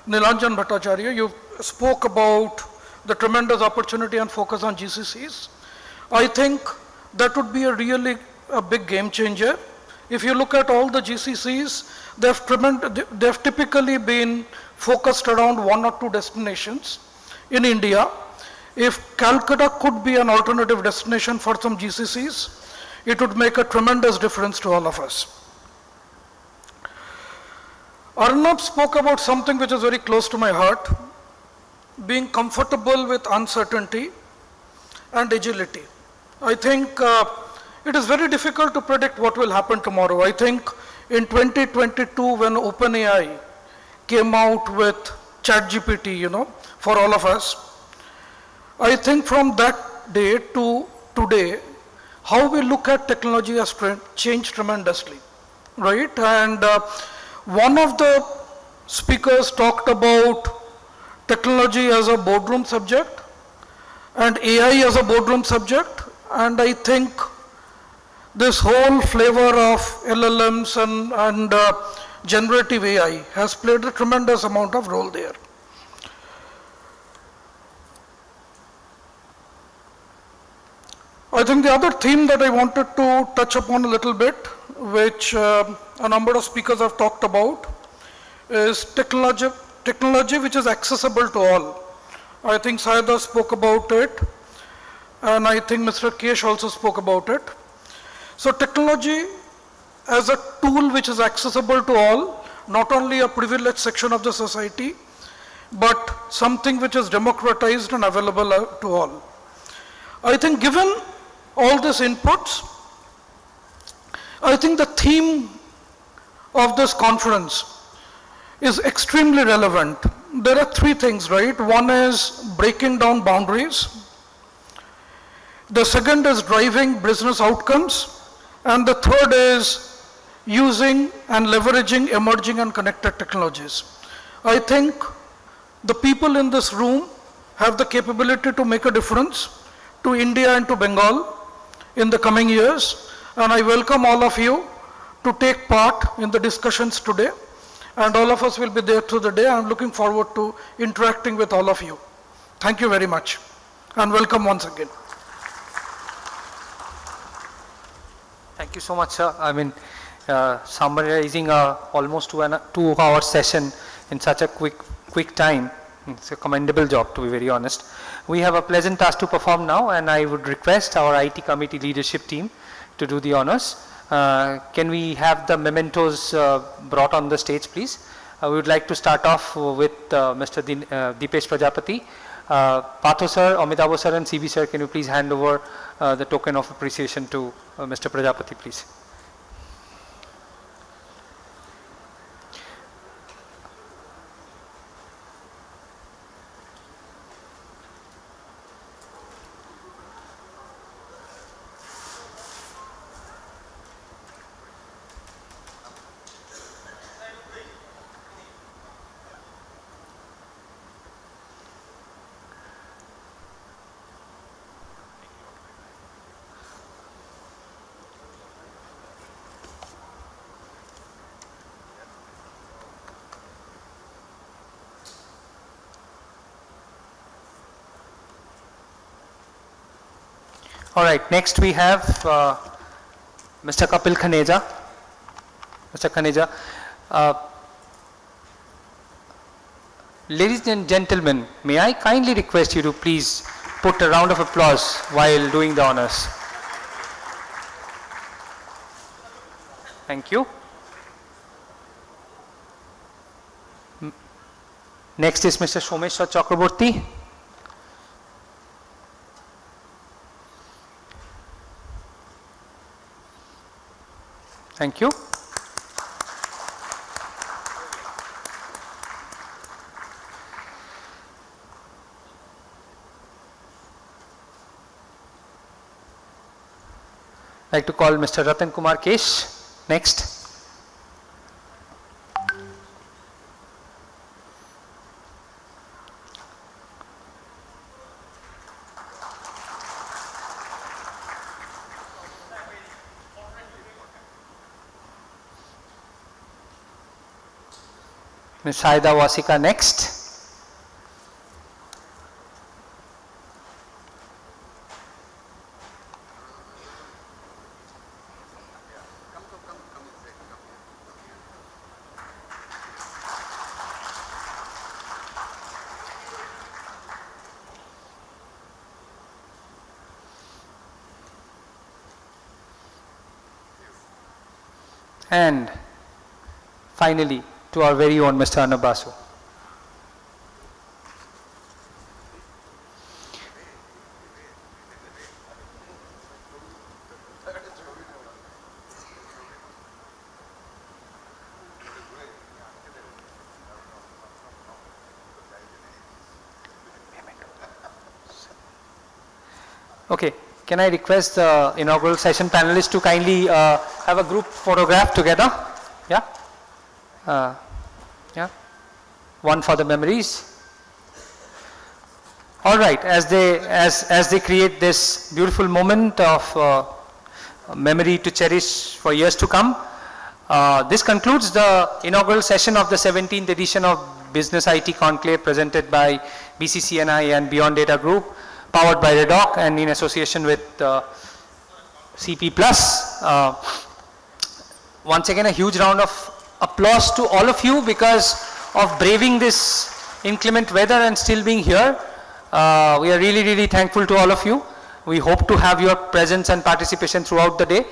Nilanjan Bhattacharya, you spoke about the tremendous opportunity and focus on GCCs. I think that would be a big game changer. If you look at all the GCCs, they've typically been focused around one or two destinations in India. If Calcutta could be an alternative destination for some GCCs, it would make a tremendous difference to all of us. Arnab spoke about something which is very close to my heart, being comfortable with uncertainty and agility. I think it is very difficult to predict what will happen tomorrow. I think in 2022, when OpenAI came out with ChatGPT, for all of us, I think from that day to today, how we look at technology has changed tremendously, right? And one of the speakers talked about technology as a boardroom subject and AI as a boardroom subject, and I think this whole flavor of LLMs and generative AI has played a tremendous amount of role there. I think the other theme that I wanted to touch upon a little bit, which a number of speakers have talked about, is technology which is accessible to all. I think Saida spoke about it, and I think Mr. Kesh also spoke about it. So technology as a tool which is accessible to all, not only a privileged section of the society, but something which is democratized and available to all. I think given all these inputs, I think the theme of this conference is extremely relevant. There are three things, right? One is breaking down boundaries. The second is driving business outcomes. And the third is using and leveraging emerging and connected technologies. I think the people in this room have the capability to make a difference to India and to Bengal in the coming years. And I welcome all of you to take part in the discussions today. And all of us will be there through the day. I'm looking forward to interacting with all of you. Thank you very much. And welcome once again. Thank you so much, sir. I mean, summarizing a almost 2-hour session in such a quick time, it's a commendable job, to be very honest. We have a pleasant task to perform now, and I would request our IT committee leadership team to do the honors. Can we have the mementos brought on the stage, please? We would like to start off with Mr. Dipesh Prajapati. Patho sir, Amitabh sir and CB sir, can you please hand over the token of appreciation to Mr. Prajapati, please? All right, next we have Mr. Kapil Khaneja. Mr. Khaneja, ladies and gentlemen, may I kindly request you to please put a round of applause while doing the honors. Thank you. Next is Mr. Someshwar Chakraborty. Thank you. I'd like to call Mr. Ratan Kumar Kesh next. Ms. Saida Wasika next. And finally, to our very own Mr. Arnab Basu. Okay, can I request the inaugural session panelists to kindly have a group photograph together? Yeah? Yeah, one for the memories. All right, as they create this beautiful moment of memory to cherish for years to come, this concludes the inaugural session of the 17th edition of Business IT Conclave presented by BCCNI and Beyond Data Group, powered by Redoc and in association with CP+. Once again, a huge round of applause to all of you because of braving this inclement weather and still being here. We are really, really thankful to all of you. We hope to have your presence and participation throughout the day.